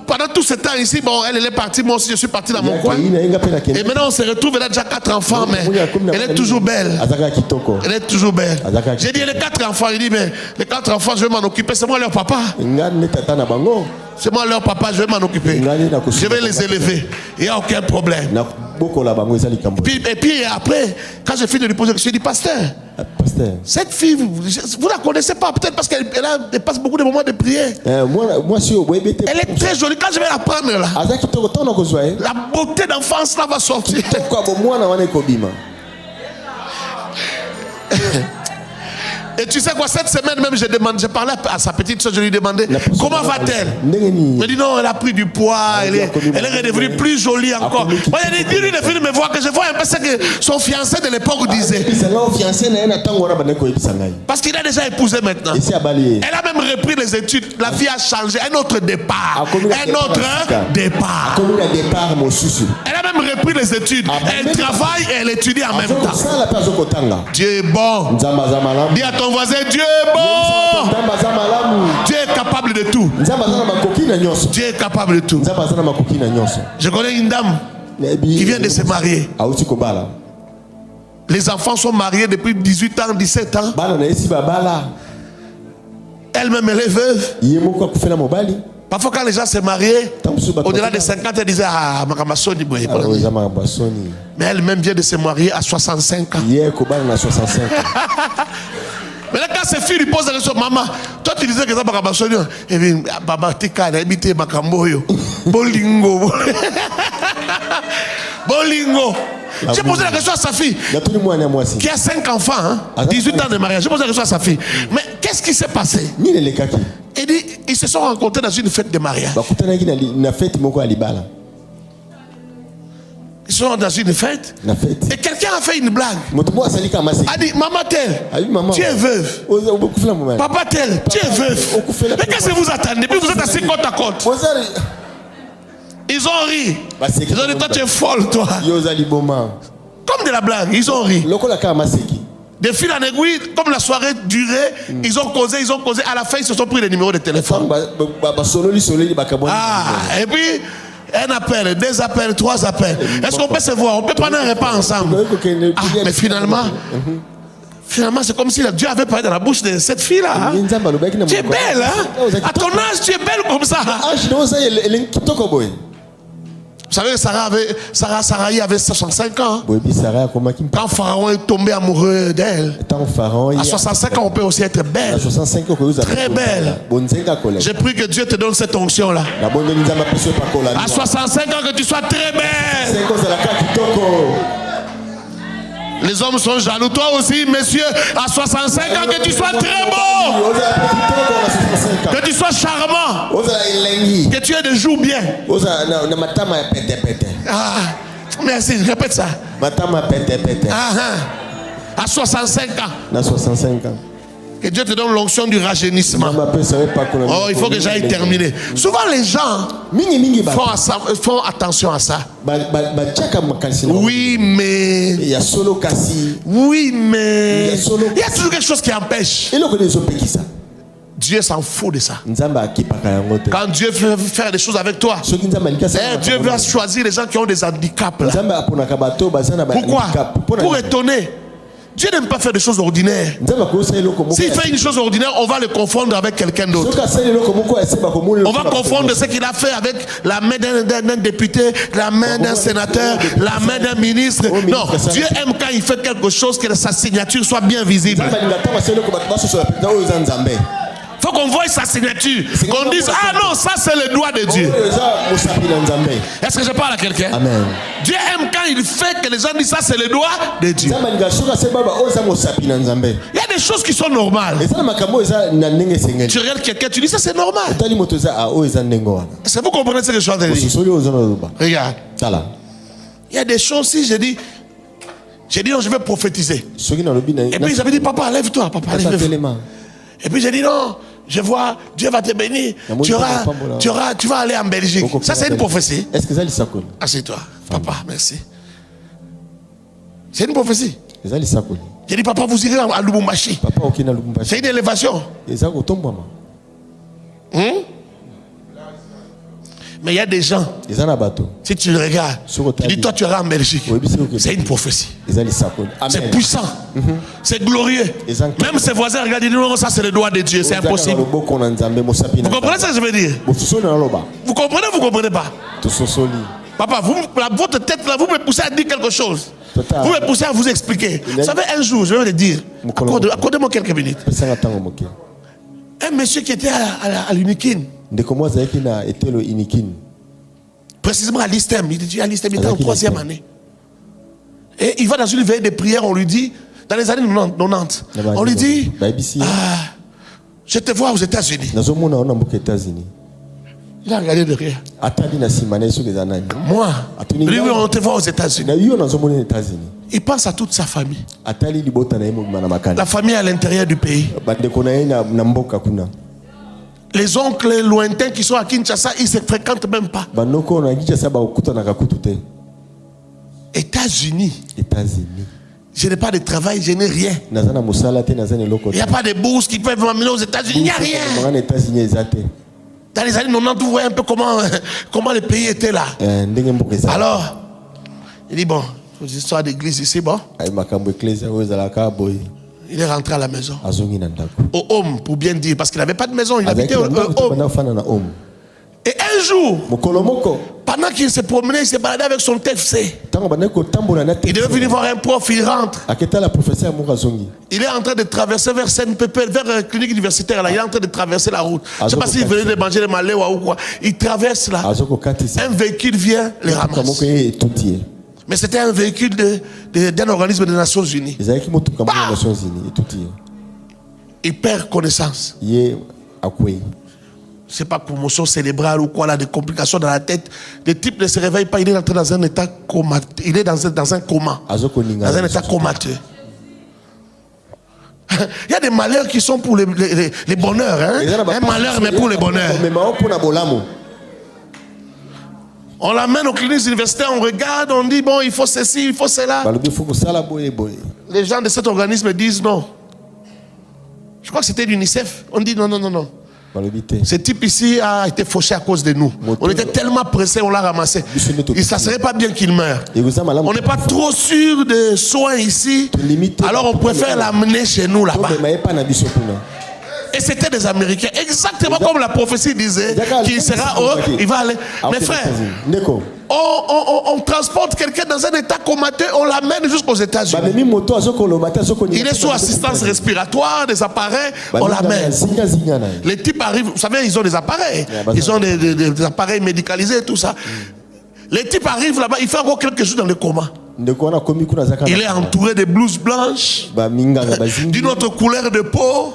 Pendant tout ce temps ici, bon, elle est partie, moi aussi je suis parti dans mon coin. Et maintenant on se retrouve, elle a déjà 4 enfants, mais elle est toujours belle. Elle est toujours belle. J'ai dit, elle a 4 enfants. Il dit, mais les 4 enfants, je vais m'en occuper, c'est moi leur papa. C'est moi leur papa, je vais m'en occuper. Je vais les élever. Il n'y a aucun problème. Et puis après, quand j'ai fini de lui poser, je lui ai dit, pasteur, cette fille, vous ne la connaissez pas, peut-être parce qu'elle passe beaucoup de moments de prière. Elle est très jolie. Quand je vais la prendre là, la beauté d'enfance là va sortir. Et tu sais quoi, cette semaine même, j'ai parlé à sa petite soeur, je lui demandais comment va-t-elle. Elle me dit non, elle a pris du poids, elle est redevenue plus jolie encore. Moi, il dit, dis-lui de venir me voir, que je vois un peu ce que son fiancé de l'époque disait. Parce qu'il a déjà épousé maintenant. Elle a même repris les études, la vie a changé, un autre départ. Un autre départ. Elle a même repris les études. Elle travaille et elle étudie en même temps. Dieu est bon. Dis à ton voisin, Dieu est bon. Dieu est capable de tout. Dieu est capable de tout. Je connais une dame qui vient de se marier. Les enfants sont mariés depuis 18 ans, 17 ans. Elle-même, elle est veuve. Parfois, quand les gens se mariaient, au-delà de 50, elle disait, ah, Makamassoni. Mais elle-même vient de se marier à 65 ans. Mais là, quand ses filles lui posent la question, maman, toi tu disais que ça Makamassoni. Et bien, Baba, t'es calme, habité Makamboyo. Bolingo. Bolingo. J'ai posé la question à sa fille, qui a 5 enfants, hein, 18 ans de mariage. J'ai posé la question à sa fille. Mais qu'est-ce qui s'est passé? Il dit, ils se sont rencontrés dans une fête de mariage. Ils sont dans une fête. Et quelqu'un a fait une blague. A dit, maman telle, tu es veuve. Papa telle, tu es veuve. Mais qu'est-ce que vous attendez? Puis vous êtes assis côte à côte. Ils ont ri. Ils ont dit, toi tu es folle, toi. Comme de la blague, ils ont ri. De fil en aiguille, comme la soirée durait, ils ont causé. À la fin, ils se sont pris les numéros de téléphone. Ah, et puis, un appel, 2 appels, 3 appels. Est-ce qu'on peut se voir? On peut prendre un repas ensemble. Ah, mais finalement, c'est comme si Dieu avait parlé dans la bouche de cette fille-là. Hein? Tu es belle, hein? À ton âge, tu es belle comme ça. Hein? Vous savez, Sarah avait 65 ans. Quand Pharaon est tombé amoureux d'elle, à 65 ans, on peut aussi être belle. Très belle. J'ai pris que Dieu te donne cette onction-là. À 65 ans, que tu sois très belle. Les hommes sont jaloux. Toi aussi, monsieur, à 65 ans, que tu sois très beau, que tu sois charmant, que tu aies des joues bien. Ah, merci, répète ça. À 65 ans. Que Dieu te donne l'onction du rajeunissement. Oh, il faut que j'aille terminer. Souvent les gens font attention à ça. Oui, mais. Oui, mais. Il y a toujours quelque chose qui empêche. Dieu s'en fout de ça. Quand Dieu veut faire des choses avec toi, Dieu va choisir les gens qui ont des handicaps. Là. Pourquoi? Pour étonner. Dieu n'aime pas faire des choses ordinaires. S'il fait une chose ordinaire, on va le confondre avec quelqu'un d'autre. On va confondre ce qu'il a fait avec la main d'un député, la main d'un sénateur, la main d'un ministre. Non, Dieu aime quand il fait quelque chose que sa signature soit bien visible. Il faut qu'on voie sa signature, qu'on dise, ah non, ça c'est le doigt de Dieu. Est-ce que je parle à quelqu'un? Dieu aime quand il fait que les gens disent, ça c'est le doigt de Dieu. Il y a des choses qui sont normales. Tu regardes quelqu'un, tu dis, ça c'est normal. Est-ce que vous comprenez ce que je suis en train de dire? Regarde. Il y a des choses, si j'ai dit, non, je vais prophétiser. Et puis j'avais dit, papa, lève-toi, papa, lève-toi. Et puis j'ai dit, non, je vois, Dieu va te bénir. Tu vas aller en Belgique. Ça, c'est une prophétie. Assieds-toi. Papa, merci. C'est une prophétie. J'ai dit, papa, vous irez à Lubumbashi. C'est une élévation. Mais il y a des gens, si tu le regardes, tu dis, toi tu iras en Belgique. C'est une prophétie. C'est puissant. C'est glorieux. Même ses voisins regardent et disent, non, ça c'est le doigt de Dieu, c'est impossible. Vous comprenez ce que je veux dire? Vous comprenez ou vous ne comprenez pas? Papa, votre tête là, vous me poussez à dire quelque chose. Vous me poussez à vous expliquer. Vous savez, un jour, je vais le dire, accordez-moi quelques minutes. Un monsieur qui était à l'Unikin, précisément à l'ISTEM, il était à l'ISTEM, il était en 3e année. Et il va dans une veille de prière, on lui dit, dans les années 90, on lui dit, je te vois aux États-Unis. Il a regardé derrière. Moi, lui, on te voit aux États-Unis. Il pense à toute sa famille. La famille à l'intérieur du pays. Les oncles lointains qui sont à Kinshasa, ils ne se fréquentent même pas. États-Unis. Je n'ai pas de travail, je n'ai rien. Il n'y a pas de bourse qui peuvent m'amener aux États-Unis. Il n'y a rien. Dans les années 90, vous voyez un peu comment le pays était là. Alors, il dit, bon, il faut une histoire d'église ici, bon. Il est rentré à la maison. Au home, pour bien dire, parce qu'il n'avait pas de maison, il habitait au home. Et un jour, pendant qu'il se promenait, il se baladait avec son TFC. Il devait venir voir un prof, il rentre. Il est en train de traverser vers Sainte-Pépé, vers la clinique universitaire. Là. Il est en train de traverser la route. Je ne sais pas s'il venait de manger le maléwa ou quoi. Il traverse là. Un véhicule vient le ramasser. Mais c'était un véhicule d'un organisme des Nations Unies. Il perd connaissance. C'est pas commotion cérébrale ou quoi là, des complications dans la tête. Le type ne se réveille pas, il est entré dans un état comateux. Il est dans un coma. Dans un état comateux. Il y a des malheurs qui sont pour les bonheurs. Hein? Un malheur mais pour les bonheurs. On l'amène aux cliniques universitaires, on regarde, on dit bon, il faut ceci, il faut cela. Les gens de cet organisme disent non. Je crois que c'était l'UNICEF. On dit non. Ce type ici a été fauché à cause de nous. On était tellement pressés, on l'a ramassé. Et ça ne serait pas bien qu'il meure. On n'est pas trop sûr de soins ici. Alors on préfère l'amener chez nous là-bas. Et c'était des Américains. Exactement comme la prophétie disait qu'il sera il va aller. Mes frères, on transporte quelqu'un dans un état comateux, on l'amène jusqu'aux États-Unis. Il est sous assistance respiratoire, des appareils, on l'amène. Les types arrivent, vous savez, ils ont des appareils. Ils ont des appareils médicalisés et tout ça. Les types arrivent là-bas, il fait encore quelques jours dans le coma. Il est entouré de blouses blanches, d'une autre couleur de peau.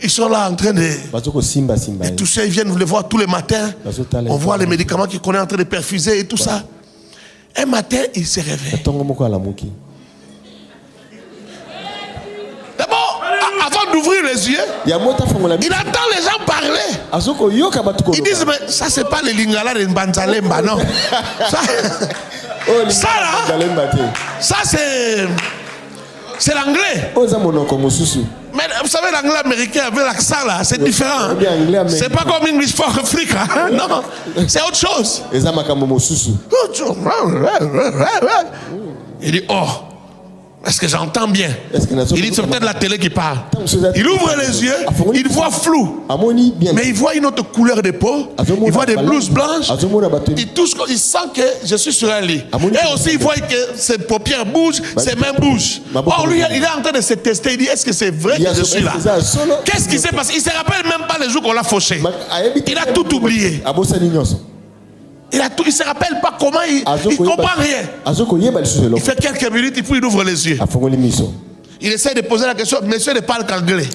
Ils sont là en train de toucher. Ils viennent le voir tous les matins. On voit les médicaments qu'il connaît en train de perfuser et tout ça. Un matin, il se réveille. D'abord, avant d'ouvrir les yeux, il attend les gens parler. Ils disent, mais ça c'est pas le lingala de Mbanzalemba, non. Ça là, ça c'est l'anglais. Mais vous savez, l'anglais américain avec l'accent là, c'est différent. C'est pas comme English for Africa. Non, c'est autre chose. Il dit, oh, est-ce que j'entends bien? Il dit, c'est peut-être la télé qui parle. Il ouvre les yeux, il voit flou. Mais il voit une autre couleur de peau. Il voit des blouses blanches. Il sent que je suis sur un lit. Et aussi, il voit que ses paupières bougent, ses mains bougent. Or, lui, il est en train de se tester. Il dit, est-ce que c'est vrai que je suis là? Qu'est-ce qui s'est passé? Il ne se rappelle même pas les jours qu'on l'a fauché. Il a tout oublié. Il ne se rappelle pas comment il ne comprend rien. Il fait quelques minutes et puis il ouvre les yeux. Il essaie de poser la question, monsieur ne parle qu'anglais.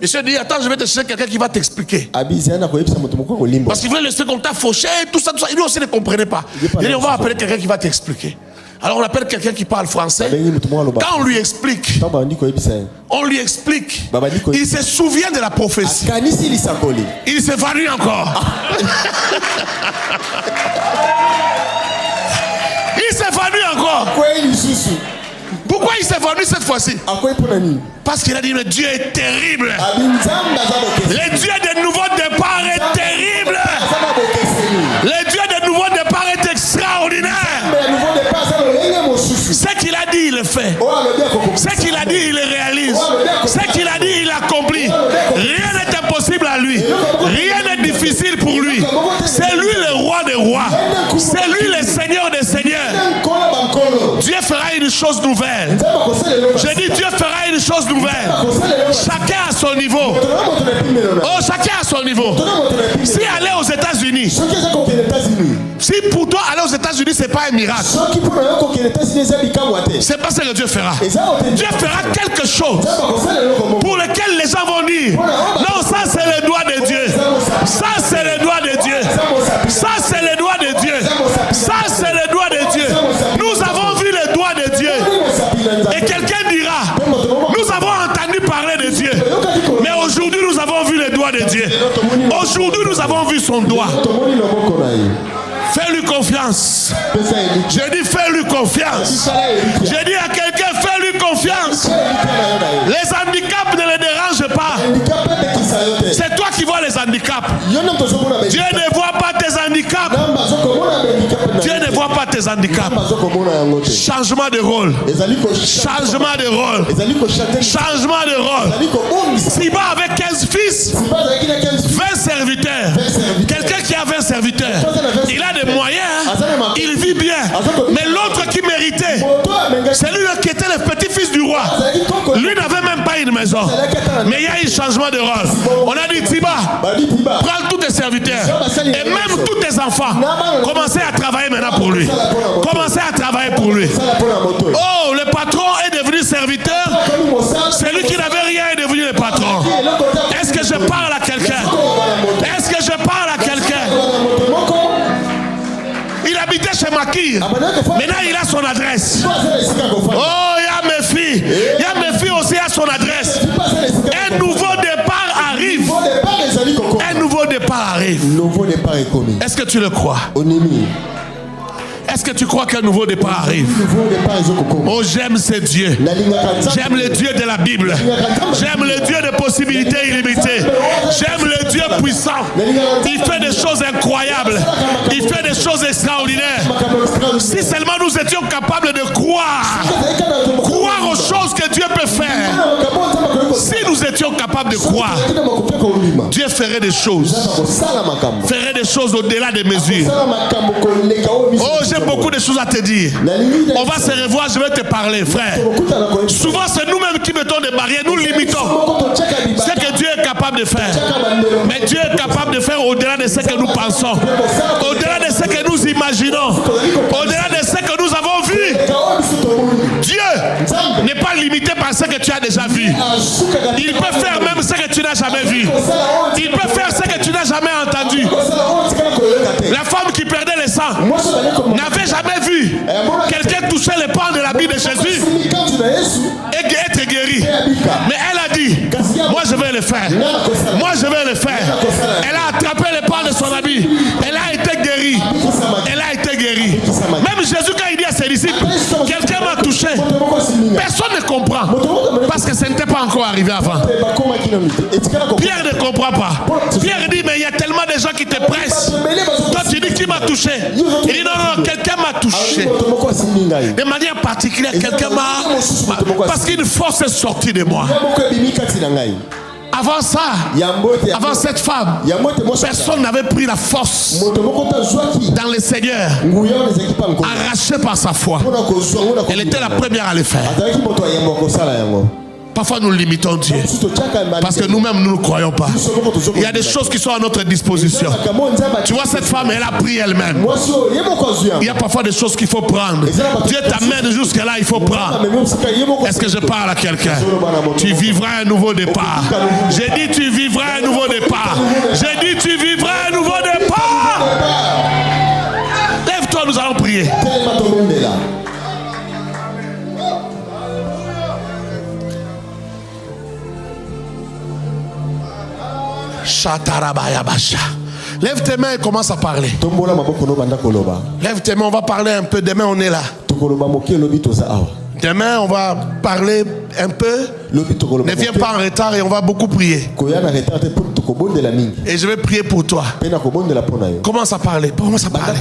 Monsieur dit, attends, je vais te chercher quelqu'un qui va t'expliquer. Parce qu'il voulait laisser qu'on t'a fauché, tout ça, tout ça. Lui aussi ne comprenait pas. Il dit, on va appeler quelqu'un qui va t'expliquer. Alors on appelle quelqu'un qui parle français. Quand on lui explique, il se souvient de la prophétie. Il s'évanouit encore. Il s'évanouit encore. Pourquoi il s'évanouit cette fois-ci? Parce qu'il a dit, le Dieu est terrible. Le Dieu de nouveau départ est terrible. Le Dieu de nouveau départ est extraordinaire. Ce qu'il a dit, il le fait. Ce qu'il a dit, il le réalise. Ce qu'il a dit, il l'accomplit. Rien n'est impossible à lui. Rien n'est difficile pour lui. C'est lui le roi des rois. C'est lui le Seigneur des seigneurs. Dieu fera une chose nouvelle. Je dis, Dieu fera une chose nouvelle. Chacun à son niveau. Oh, chacun à son niveau. Si aller aux États-Unis, si pour toi aller aux États-Unis, c'est pas un miracle, c'est pas ce que Dieu fera. Dieu fera quelque chose pour lequel les gens vont dire, non, ça c'est le doigt de Dieu. Ça c'est le doigt de Dieu. Ça c'est le doigt de Dieu. Ça c'est le doigt de Dieu. Nous avons vu le doigt de Dieu. Et quelqu'un dira, nous avons entendu parler de Dieu, mais aujourd'hui nous avons vu le doigt de Dieu. Aujourd'hui nous avons vu son doigt. Fais-lui confiance. Je dis fais-lui confiance. Je dis à quelqu'un fais-lui confiance. Les handicaps ne les dérangent pas. C'est toi qui vois les handicaps. Dieu ne voit pas tes handicaps. Dieu ne voit pas tes handicaps. Changement de rôle. Changement de rôle. Changement de rôle. Siba avec 15 fils, 20 serviteurs. Quelqu'un qui a 20 serviteurs, il a des moyens, il vit bien. Mais l'autre qui méritait, c'est lui qui était le petit-fils du roi. Lui n'avait même pas une maison. Mais il y a un changement de rôle. On a dit Tiba, prends tous tes serviteurs et même tous tes enfants. Commencez à travailler maintenant pour lui. Commencez à travailler pour lui. Oh, le patron est devenu serviteur. Celui qui n'avait rien est devenu le patron. Est-ce que je parle à quelqu'un? Est-ce que je parle à quelqu'un? Il habitait chez Makir. Maintenant, il a son adresse. Oh, il y a mes filles. Il y a mes filles aussi à son adresse. Un nouveau départ arrive. Un nouveau départ arrive. Est-ce que tu le crois? Est-ce que tu crois qu'un nouveau départ arrive? Oh, j'aime ce Dieu. J'aime le Dieu de la Bible. J'aime le Dieu de possibilités illimitées. J'aime le Dieu puissant. Il fait des choses incroyables. Il fait des choses extraordinaires. Si seulement nous étions capables de croire aux choses que Dieu peut faire. Si nous étions capables de croire, Dieu ferait des choses. Ferait des choses au-delà des mesures. Oh, j'ai beaucoup de choses à te dire. On va se revoir, je vais te parler, frère. Souvent, c'est nous-mêmes qui mettons des barrières, nous limitons ce que Dieu est capable de faire. Mais Dieu est capable de faire au-delà de ce que nous pensons, au-delà de ce que nous imaginons, au-delà ce que tu as déjà vu. Il peut faire même ce que tu n'as jamais vu. Il peut faire ce que tu n'as jamais entendu. La femme qui perdait le sang n'avait jamais vu quelqu'un toucher les pans de l'habit de Jésus et être guéri. Mais elle a dit, moi je vais le faire. Moi je vais le faire. Elle a attrapé les pans de son habit. Elle a été guérie. Elle a été guérie. Même Jésus, quand il dit à ses disciples, quelqu'un m'a touché, personne ne comprend. Parce que ce n'était pas encore arrivé avant. Pierre ne comprend pas. Pierre dit, mais il y a tellement de gens qui te pressent. Toi tu dis, qui m'a touché? Il dit, non, quelqu'un m'a touché. De manière particulière, quelqu'un m'a... Parce qu'une force est sortie de moi. Avant ça, avant cette femme, personne n'avait pris la force dans le Seigneur, arrachée par sa foi. Elle était la première à le faire. Parfois nous limitons Dieu parce que nous-mêmes nous ne croyons pas. Il y a des choses qui sont à notre disposition. Tu vois, cette femme, elle a pris elle-même. Il y a parfois des choses qu'il faut prendre. Dieu t'amène jusqu'à là, il faut prendre. Est-ce que je parle à quelqu'un? Tu vivras un nouveau départ. J'ai dit tu vivras un nouveau départ. J'ai dit tu vivras un nouveau départ. Lève-toi, nous allons prier. Lève tes mains et commence à parler. Lève tes mains, on va parler un peu. Demain on est là. Demain on va parler un peu. Ne viens pas en retard et on va beaucoup prier. Et je vais prier pour toi. Commence à parler. Commence à parler.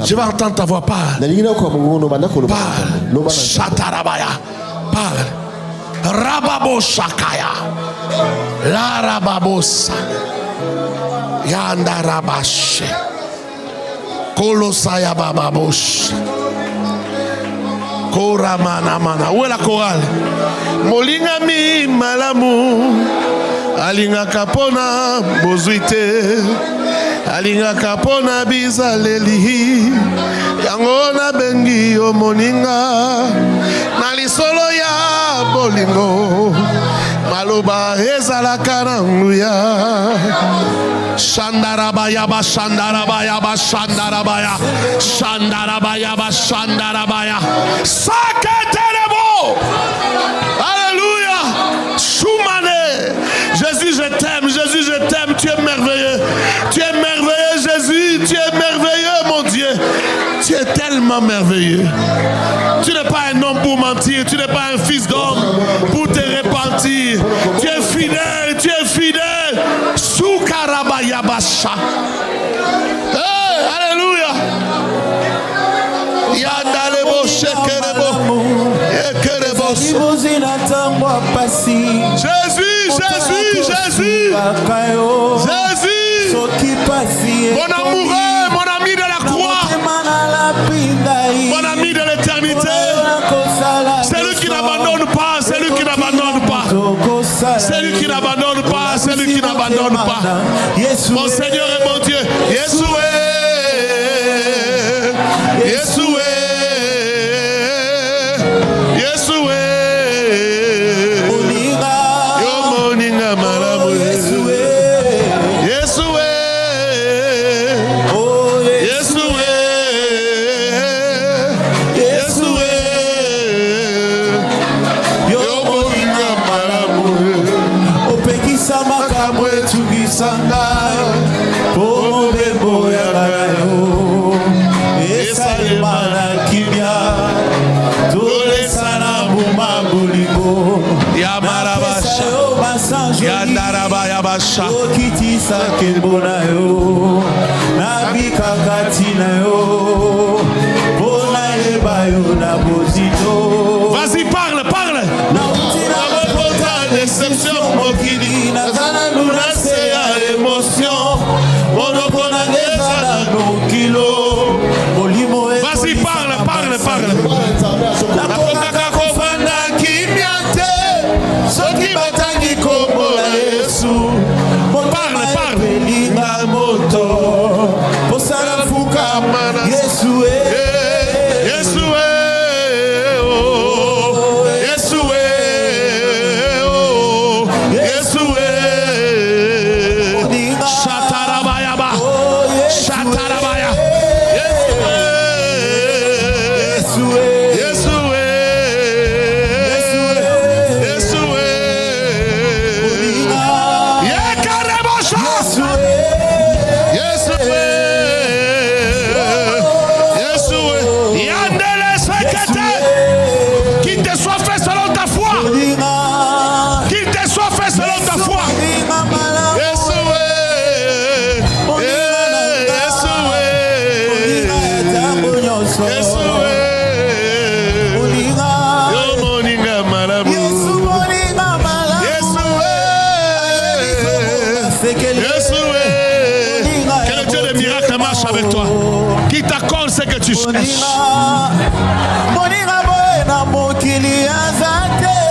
Je vais entendre ta voix. Parle. Parle. Shatarabaya. Parle. Rababo Shakaya. La Rababosa. Yanda Rabashe. Kolosaya Bababosh. Koramana Mana. Où est la chorale? Molinga mi malamu. Alinga kapona bozuite. Alinga kapona bizaleli. Yangona bengi o moninga. Nalisolo ya bolingo. Maloba ezala karanguya. Shandarabaya ba shandarabaya ba shandarabaya. Shandarabaya ba shandarabaya. Saketelebo. Alléluia. Shumane. Jésus, je t'aime. Jésus, je t'aime. Tu es merveilleux. Tu es merveilleux, Jésus. Tu es merveilleux, mon Dieu. Tu es tellement merveilleux. Tu n'es pas un homme pour mentir. Tu n'es pas un fils d'homme pour te repentir. Tu es fidèle. Tu es fidèle. Soukarabayabasha. Hey, alléluia. Yandalebo shekerebo. Yekerebo. Jésus, Jésus, Jésus. Jésus. Mon amoureux, mon ami de la croix. Mon ami de l'éternité. Celui qui n'abandonne pas, celui qui n'abandonne pas. Celui qui n'abandonne pas, celui qui n'abandonne pas. Mon Seigneur et mon Dieu. Yeshua. Yeshua. Yeshua. Yo moninga malamu. Yeshua. Yeshua. Yeshua. Yo moninga malamu. Opekisa makamwe tugisanga. Pomo bebo ya gayo. Esalema na kimya. Tole sana buma buligo. Ya marabasha. Ya darabaya basha. Okitisa kembona yo. Nabika katina yo. Bona ebayo na bozito. Vas-y, parle, parle. Na bota déception mokili na zana nuna se ya émotion. Monopona ngeza no kilo. Vas-y, parle, parle, parle. La kokaka kofanda kimyate. Soki batangi kobola Yesu. Parle, parle. Linga moto. Posala fuka mana. Yesu Yesu oh. Yesu Que le Dieu des miracles marche avec toi. Qui t'accorde ce que tu cherches.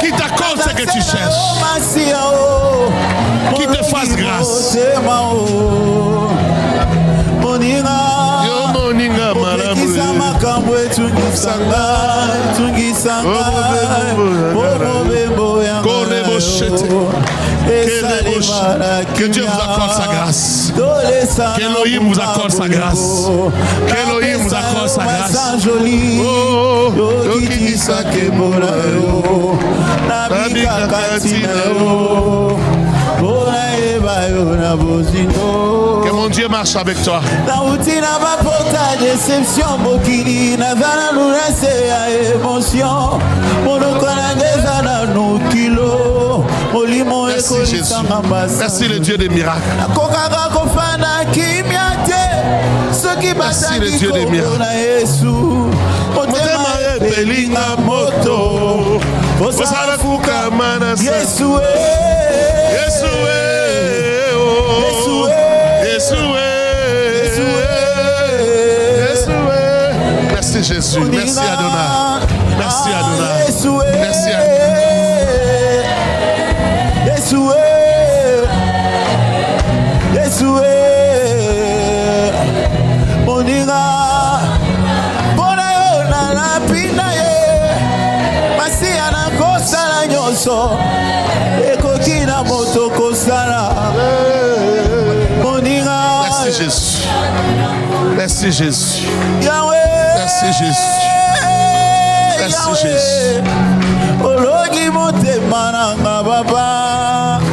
Qui t'accorde ce que tu cherches. Qui te fasse grâce. Que Dieu vous accorde sa grâce. Qu'Elohim vous accorde sa grâce. Qu'Elohim vous accorde sa grâce. Que mon Dieu marche avec toi. Merci Jésus. Merci le Dieu des miracles. Merci le Dieu des miracles. Merci Jésus. Merci Adonai. Merci Adonai. Merci Adonai. Merci Jésus. Merci Jésus. Merci Jésus. Merci Jésus.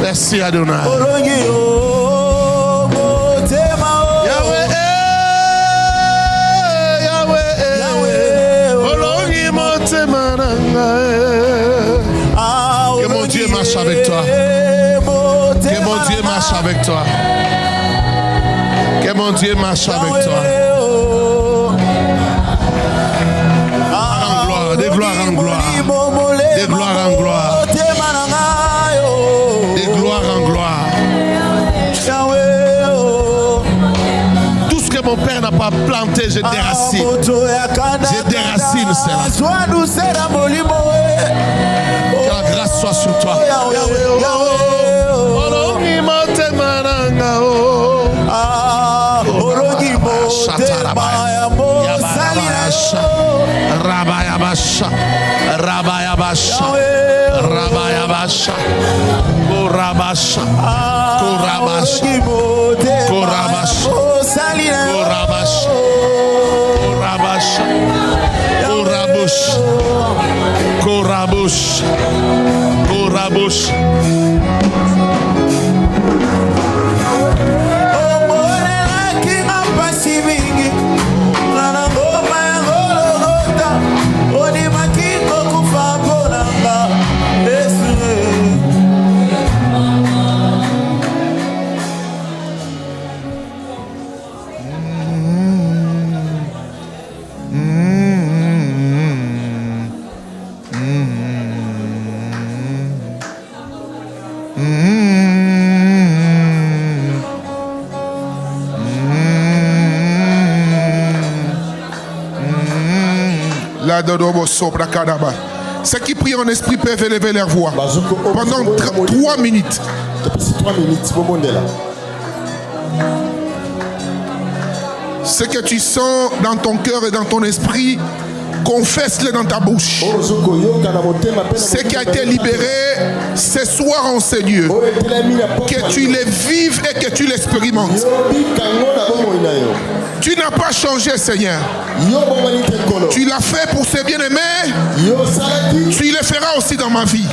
Merci Adonai. Que mon Dieu marche avec toi. Que mon Dieu marche avec toi. Que mon Dieu marche avec toi. En gloire, de gloire en gloire. De gloire en gloire. De gloire en gloire. Tout ce que mon Père n'a pas planté, je déracine. Je déracine cela. Que la grâce soit sur toi. Rabayabasha, Rabayabasha, Rabayabasha, Korabasha, Korabasha, Korabasha, Korabasha, Korabasha, Korabush, Korabush, Korabush. Ceux qui prient en esprit peuvent élever leur voix pendant 3 minutes. Ce que tu sens dans ton cœur et dans ton esprit, confesse-le dans ta bouche. Ce qui a été libéré ce soir en ce lieu, que tu le vives et que tu l'expérimentes. Tu n'as pas changé, Seigneur. Tu l'as fait pour ses bien-aimés. Tu le feras aussi dans ma vie.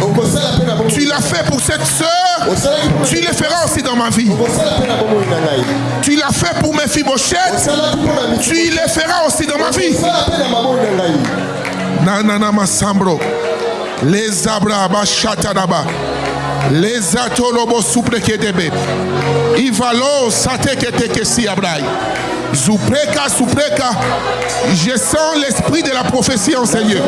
Tu l'as fait pour cette sœur. Tu le feras aussi dans ma vie. Tu l'as fait pour mes Mephibosheth. Tu le feras aussi dans ma vie. Nanana Masambro. Les Abraba Chatanaba. Les Atolobo Supreketebe. Ivalo Sateketeke Abrai. Zupreka, Supreka, je sens l'esprit de la prophétie en ce lieu.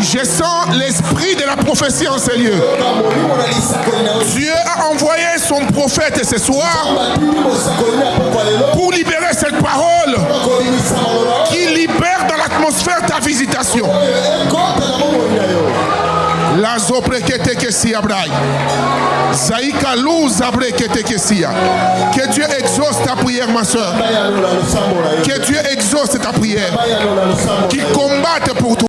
Je sens l'esprit de la prophétie en ce lieu. Dieu a envoyé son prophète ce soir pour libérer cette parole qui libère dans l'atmosphère ta visitation. La zoprekete kesia brai. Zaika luz abrekete kesia. Que Dieu exauce ta prière, ma soeur. Que Dieu exauce ta prière. Qu'il combatte pour toi.